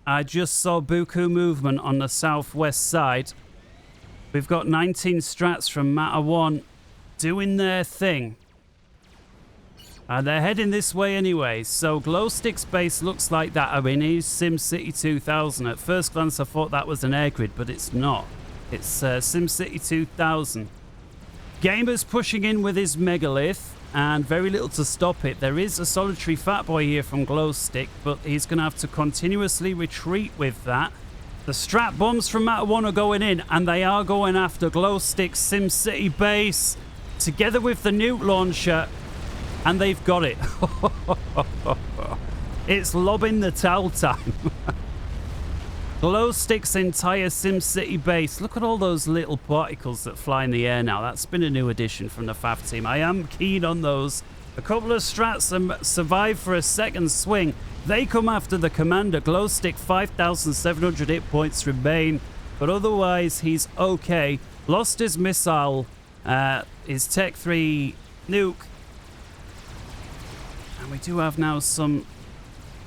I just saw buku movement on the southwest side. We've got 19 strats from Matter 1 doing their thing. And they're heading this way anyway. So Glowstick's base looks like that. I mean, he's SimCity 2000. At first glance, I thought that was an air grid, but it's not. It's SimCity 2000. Gamer's pushing in with his megalith, and very little to stop it. There is a solitary fat boy here from Glowstick, but he's going to have to continuously retreat with that. The strat bombs from Matter 1 are going in, and they are going after Glowstick's SimCity base, together with the nuke launcher. And they've got it. It's lobbing the towel time. Glowstick's entire SimCity base. Look at all those little particles that fly in the air now. That's been a new addition from the FAF team. I am keen on those. A couple of strats survive for a second swing. They come after the commander. Glowstick, 5,700 hit points remain. But otherwise, he's okay. Lost his missile. His Tech 3 nuke. And we do have now some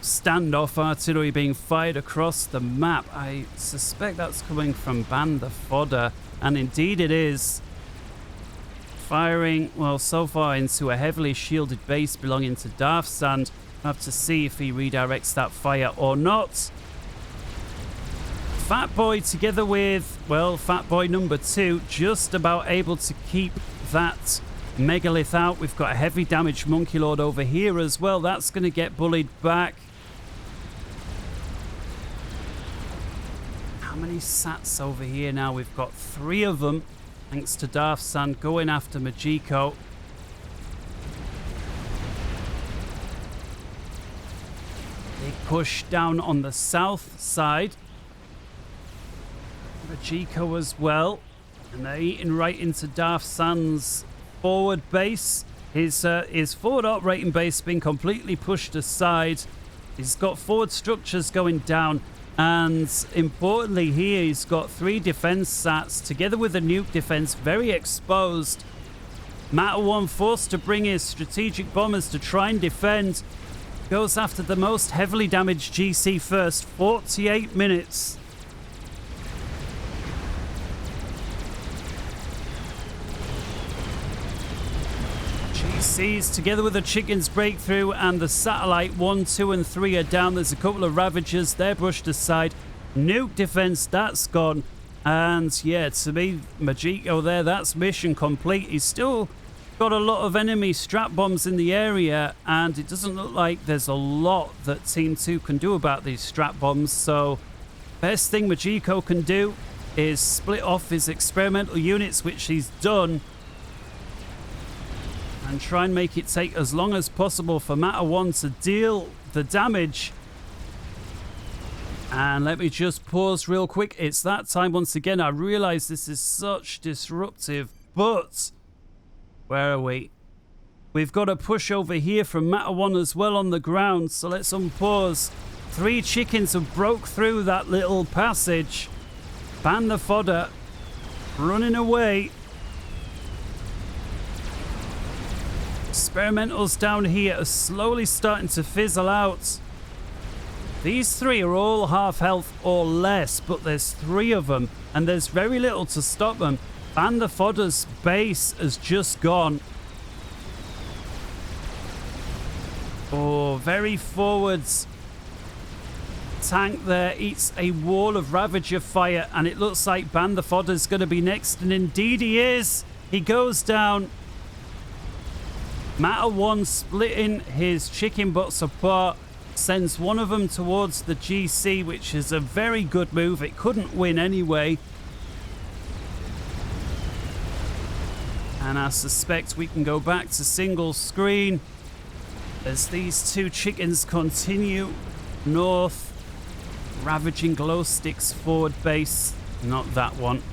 standoff artillery being fired across the map. I suspect that's coming from Ban the Fodder. And indeed it is. firing, well, so far into a heavily shielded base belonging to Darfsand. We'll have to see if he redirects that fire or not. Fat Boy together with, well, Fat Boy number 2, just about able to keep that megalith out. We've got a heavy damage Monkey Lord over here as well. That's going to get bullied back. How many sats over here now? We've got 3 of them, thanks to Darfsand going after Majiko. Big push down on the south side. Majiko as well. And they're eating right into Darfsand's forward base. His forward operating base been completely pushed aside. He's got forward structures going down. And importantly here, he's got 3 defense sats together with a nuke defense very exposed. Matawan forced to bring his strategic bombers to try and defend. Goes after the most heavily damaged GC first. 48 minutes. GCs together with the chickens breakthrough and the satellite 1, 2 and 3 are down. There's a couple of Ravagers, they're brushed aside. Nuke defense, that's gone. And yeah, to me, Majiko there, that's mission complete. He's still got a lot of enemy strap bombs in the area, and it doesn't look like there's a lot that Team 2 can do about these strap bombs. So best thing Majiko can do is split off his experimental units, which he's done, and try and make it take as long as possible for Matawan to deal the damage. And let me just pause real quick. It's that time once again. I realize this is such disruptive, but where are we? We've got a push over here from Matawan as well on the ground, so let's unpause. 3 chickens have broke through that little passage. Ban the fodder, running away. Experimentals down here are slowly starting to fizzle out. These 3 are all half health or less, but there's 3 of them, and there's very little to stop them. Ban the fodder's base has just gone. Oh, very forwards. Tank there eats a wall of Ravager fire, and it looks like Ban the fodder's going to be next, and indeed he is. He goes down. Matawan splitting his chicken butts apart, sends one of them towards the GC, which is a very good move. It couldn't win anyway. And I suspect we can go back to single screen as these 2 chickens continue north, ravaging glow sticks forward base. Not that one.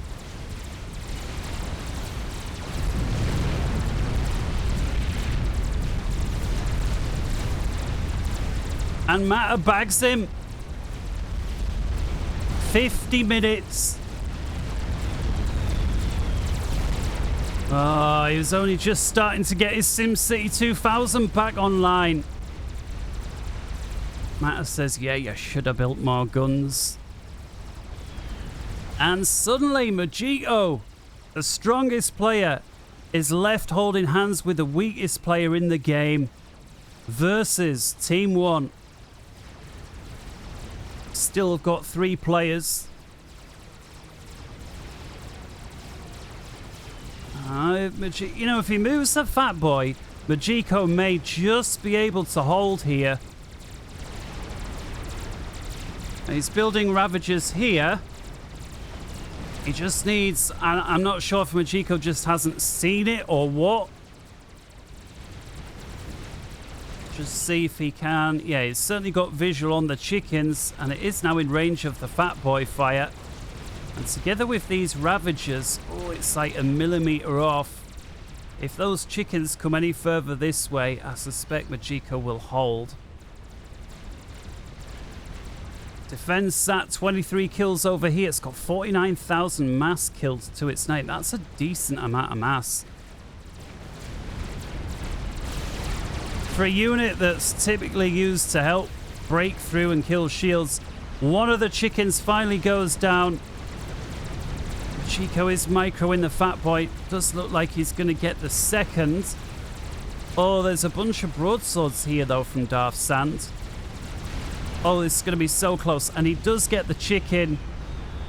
And Mata bags him. 50 minutes. Oh, he was only just starting to get his SimCity 2000 back online. Mata says, yeah, you should have built more guns. And suddenly Majiko, the strongest player, is left holding hands with the weakest player in the game versus Team 1. Still got 3 players. You know, if he moves the Fat Boy, Majiko may just be able to hold here. He's building Ravagers here. He just needs... I'm not sure if Majiko just hasn't seen it or what. Just see if he can. Yeah, he's certainly got visual on the chickens, and it is now in range of the Fat Boy fire. And together with these Ravagers, oh, it's like a millimeter off. If those chickens come any further this way, I suspect Majiko will hold. Defense sat 23 kills over here. It's got 49,000 mass kills to its name. That's a decent amount of mass. For a unit that's typically used to help break through and kill shields, one of the chickens finally goes down. Chico is microing the Fat Boy. Does look like he's going to get the second. Oh, there's a bunch of broadswords here, though, from Darth Sand. Oh, this is going to be so close. And he does get the chicken.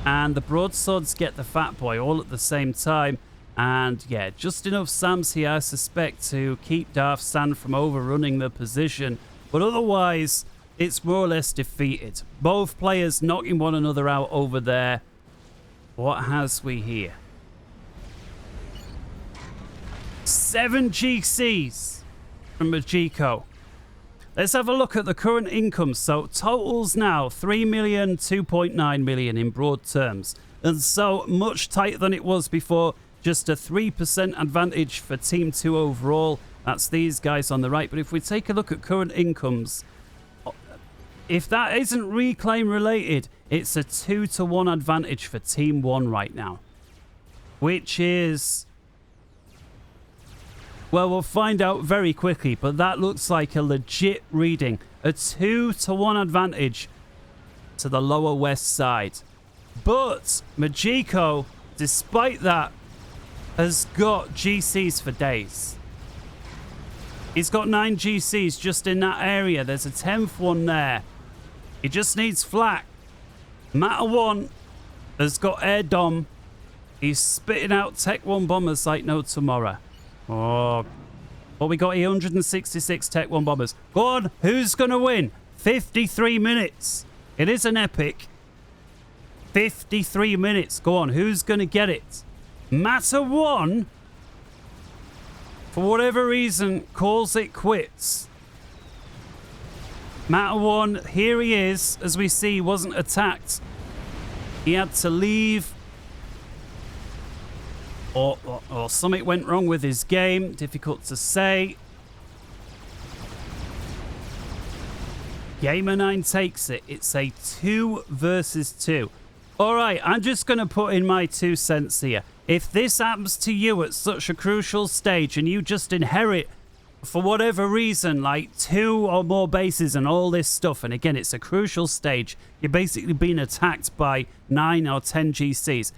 And the broadswords get the Fat Boy all at the same time. And, yeah, just enough Sams here, I suspect, to keep Darth Sand from overrunning the position. But otherwise, it's more or less defeated. Both players knocking one another out over there. What has we here? 7 GCs from Majiko. Let's have a look at the current income. So totals now 3 million, 2.9 million in broad terms. And so much tighter than it was before. Just a 3% advantage for Team 2 overall. That's these guys on the right. But if we take a look at current incomes, if that isn't reclaim related, it's a 2-to-1 advantage for Team 1 right now. Which is... well, we'll find out very quickly, but that looks like a legit reading. A 2-to-1 advantage to the lower west side. But Majiko, despite that, has got GCs for days. He's got 9 GCs just in that area. There's a 10th one there. He just needs flak. Matter 1 has got air dom. He's spitting out Tech 1 bombers like no tomorrow. Oh, what we got here, 166 Tech 1 bombers. Go on, who's going to win? 53 minutes. It is an epic. 53 minutes. Go on, who's going to get it? Matter 1, for whatever reason, calls it quits. Matter 1, here he is. As we see, he wasn't attacked. He had to leave. Or something went wrong with his game. Difficult to say. Gamer 9 takes it. It's a 2 versus 2. Alright, I'm just going to put in my 2 cents here. If this happens to you at such a crucial stage and you just inherit, for whatever reason, like 2 or more bases and all this stuff, and again, it's a crucial stage, you're basically being attacked by 9 or 10 GCs.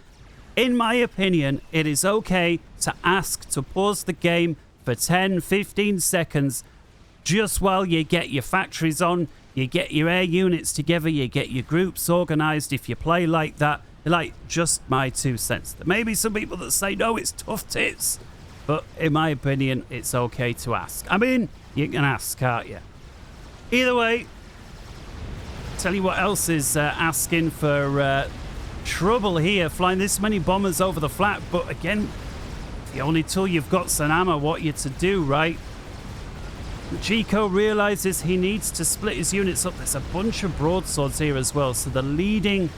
In my opinion, it is okay to ask to pause the game for 10, 15 seconds just while you get your factories on, you get your air units together, you get your groups organized. If you play like that, like, just my 2 cents. There may be some people that say, no, it's tough tits. But in my opinion, it's okay to ask. I mean, you can ask, can't you? Either way, tell you what else is asking for trouble here, flying this many bombers over the flat. But again, the only tool you've got, Sanama, what you to do, right? Chico realizes he needs to split his units up. There's a bunch of broadswords here as well. So the leading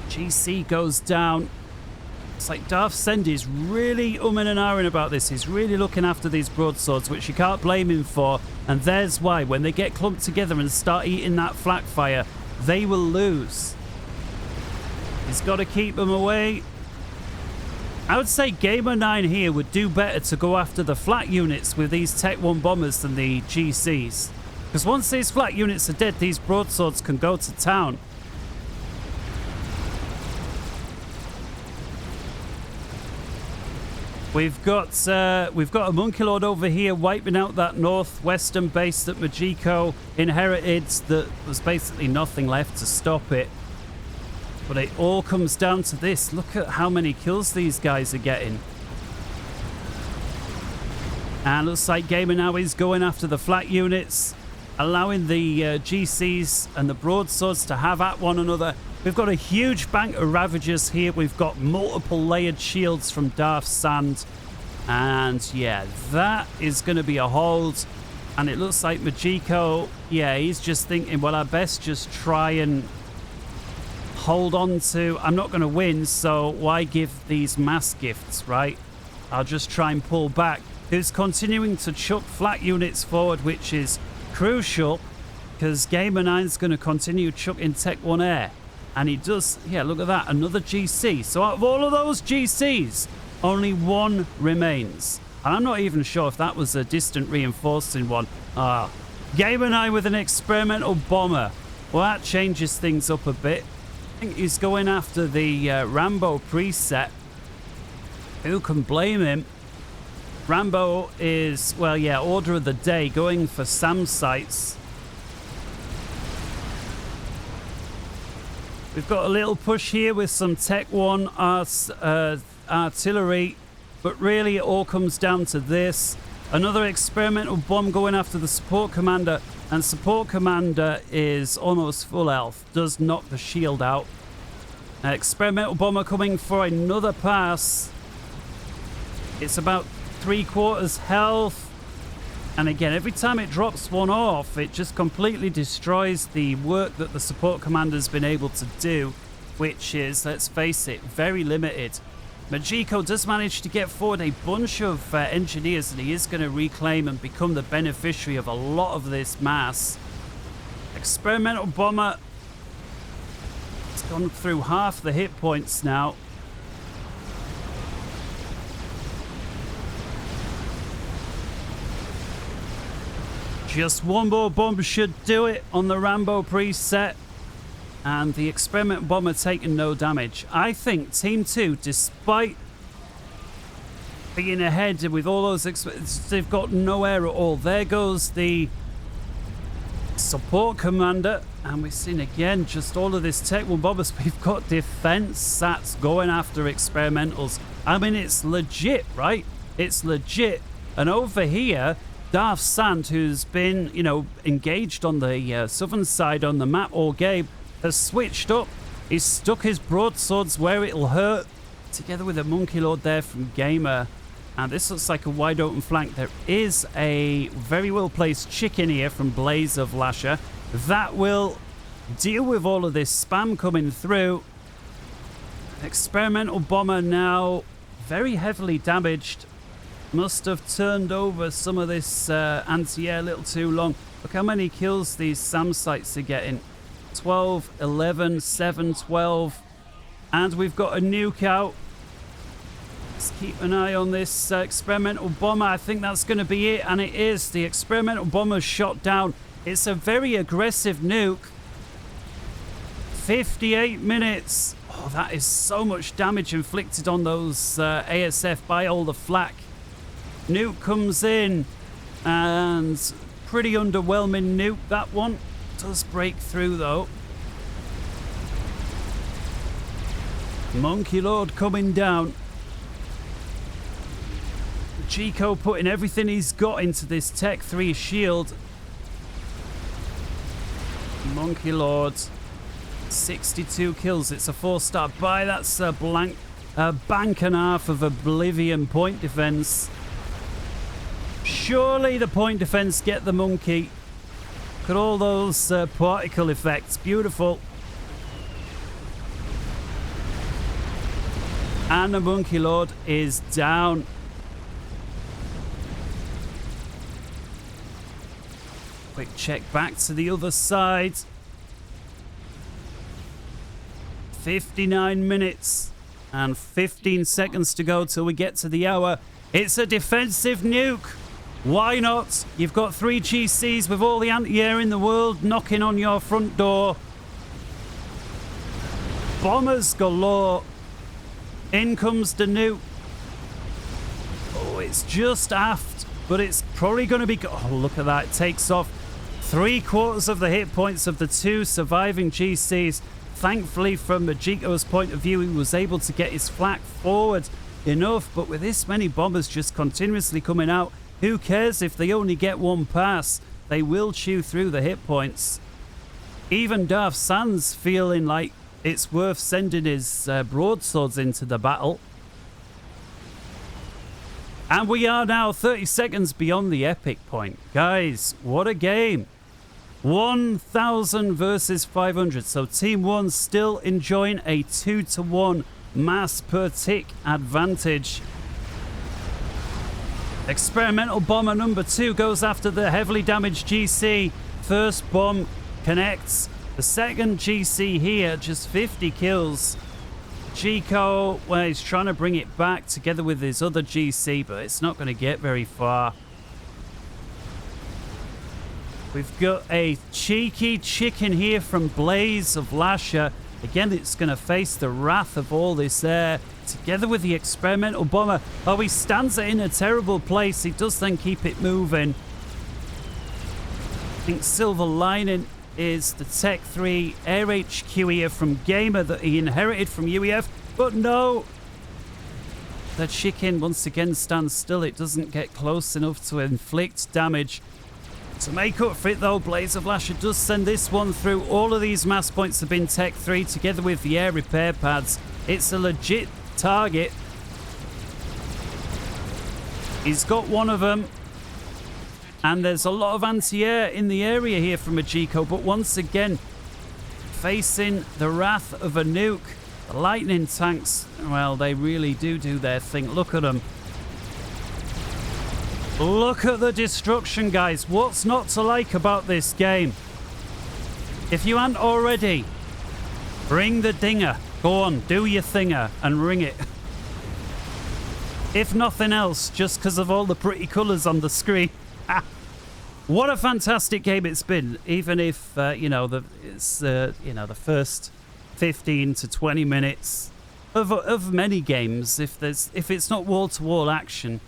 GC goes down. It's like Darth Send is really umming and ahhing about this. He's really looking after these broadswords, which you can't blame him for. And there's why. When they get clumped together and start eating that flak fire, they will lose. He's got to keep them away. I would say Gamer 9 here would do better to go after the flat units with these Tech 1 bombers than the GCs. Because once these flat units are dead, these broadswords can go to town. We've got a Monkey Lord over here wiping out that northwestern base that Majiko inherited. That was basically nothing left to stop it. But it all comes down to this. Look at how many kills these guys are getting. And looks like Gamer now is going after the flat units, allowing the GCs and the broadswords to have at one another. We've got a huge bank of Ravagers here. We've got multiple layered shields from Darth Sand. And yeah, that is going to be a hold. And it looks like Majiko, yeah, he's just thinking, well, I best just try and hold on to... I'm not going to win, so why give these mass gifts, right? I'll just try and pull back. Who's continuing to chuck flat units forward, which is crucial, because Gamer 9's going to continue chucking Tech 1 Air. And he does, yeah, look at that, another GC. So out of all of those GCs, only 1 remains. And I'm not even sure if that was a distant reinforcing one. Gamer 9 with an experimental bomber. Well, that changes things up a bit. think he's going after the Rambo preset. Who can blame him? Rambo is, well, yeah, order of the day, going for SAM sites. We've got a little push here with some Tech 1 artillery, but really it all comes down to this. Another experimental bomb going after the support commander, and support commander is almost full health, does knock the shield out. Experimental bomber coming for another pass. It's about 3/4 health. And again, every time it drops one off, it just completely destroys the work that the support commander's been able to do, which is, let's face it, very limited. Majiko does manage to get forward a bunch of engineers, and he is going to reclaim and become the beneficiary of a lot of this mass. Experimental bomber. It's gone through half the hit points now. Just one more bomb should do it on the Rambo preset. And the experimental bomber taking no damage. I think Team 2, despite being ahead with all those, they've got no air at all. There goes the support commander. And we've seen again just all of this Tech 1 bombers. We've got defense sats going after experimentals. I mean, it's legit, right? It's legit. And over here, Darth Sand, who's been, you know, engaged on the southern side on the map all game, has switched up. He's stuck his broadswords where it'll hurt, together with a Monkey Lord there from Gamer. And this looks like a wide open flank. There is a very well placed chicken here from Blaze of Lasher. That will deal with all of this spam coming through. Experimental bomber now very heavily damaged. Must have turned over some of this anti-air a little too long. Look how many kills these SAM sites are getting. 12, 11, 7, 12. And we've got a nuke out. Let's keep an eye on this experimental bomber. I think that's going to be it. And it is. The experimental bomber shot down. It's a very aggressive nuke. 58 minutes. Oh, that is so much damage inflicted on those ASF by all the flak. Nuke comes in, and pretty underwhelming nuke. That one does break through though. Monkey Lord coming down. Chico putting everything he's got into this Tech 3 shield. Monkey Lord, 62 kills. It's a 4-star buy. That's a bank and a half of Oblivion point defense. Surely the point defense get the monkey. Look at all those particle effects. Beautiful. And the Monkey Lord is down. Quick check back to the other side. 59 minutes and 15 seconds to go till we get to the hour. It's a defensive nuke. Why not? You've got 3 GCs with all the anti-air in the world knocking on your front door. Bombers galore. In comes the nuke. Oh, it's just aft, but it's probably going to be... Oh, look at that. It takes off 3/4 of the hit points of the 2 surviving GCs. Thankfully, from Majiko's point of view, he was able to get his flak forward enough, but with this many bombers just continuously coming out, who cares if they only get one pass? They will chew through the hit points. Even Darth Sands feeling like it's worth sending his broadswords into the battle. And we are now 30 seconds beyond the epic point. Guys, what a game. 1,000 versus 500. So Team 1 still enjoying a 2-to-1 mass per tick advantage. Experimental bomber number 2 goes after the heavily damaged GC. First bomb connects. The second GC here, just 50 kills. Chico, well, he's trying to bring it back together with his other GC, but it's not going to get very far. We've got a cheeky chicken here from Blaze of Lasher. Again, it's going to face the wrath of all this air, together with the experimental bomber. Oh, he stands it in a terrible place. He does then keep it moving. I think silver lining is the Tech 3 Air HQ here from Gamer that he inherited from UEF. But no, the chicken once again stands still. It doesn't get close enough to inflict damage. To make up for it though, Blaze of Lasher does send this one through. All of these mass points have been Tech 3 together with the air repair pads. It's a legit target. He's got one of them. And there's a lot of anti-air in the area here from Majiko. But once again, facing the wrath of a nuke. The lightning tanks, well, they really do their thing. Look at them. Look at the destruction, guys. What's not to like about this game? If you aren't already, bring the dinger. Go on, do your thinger and ring it. If nothing else, just because of all the pretty colours on the screen. What a fantastic game it's been. Even if, it's the first 15 to 20 minutes of many games, if it's not wall-to-wall action,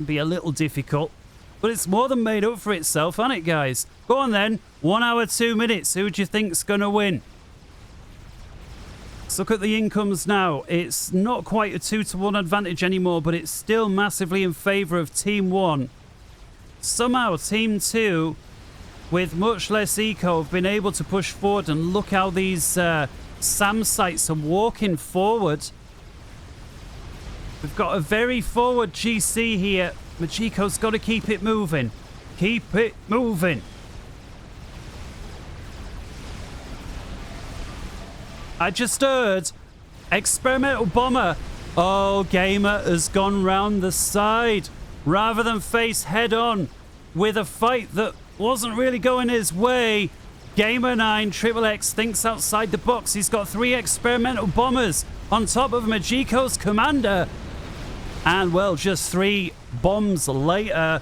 be a little difficult, but it's more than made up for itself, hasn't it, guys? Go on then. 1 hour 2 minutes. Who do you think's gonna win? Let's look at the incomes now. It's not quite a 2-to-1 advantage anymore, but it's still massively in favor of Team 1. Somehow Team 2, with much less eco, have been able to push forward, and look how these SAM sites are walking forward. We've got a very forward GC here. Majiko's got to keep it moving. Keep it moving. I just heard experimental bomber. Oh, Gamer has gone round the side rather than face head on with a fight that wasn't really going his way. Gamer 9 XXX thinks outside the box. He's got 3 experimental bombers on top of Majiko's commander. And, well, just 3 bombs later,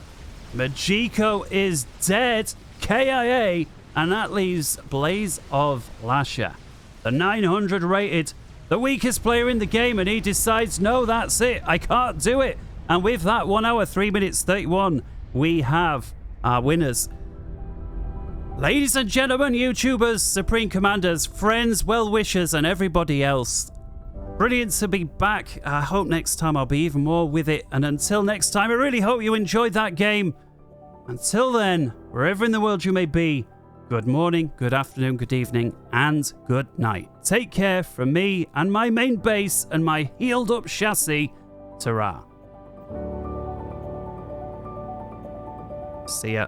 Majiko is dead, KIA, and that leaves Blaze of Lasher, the 900 rated, the weakest player in the game, and he decides, no, that's it, I can't do it. And with that 1 hour, 3 minutes, 31, we have our winners. Ladies and gentlemen, YouTubers, Supreme Commanders, friends, well-wishers, and everybody else, brilliant to be back. I hope next time I'll be even more with it. And until next time, I really hope you enjoyed that game. Until then, wherever in the world you may be, good morning, good afternoon, good evening, and good night. Take care from me and my main base and my healed up chassis. Ta-ra. See ya.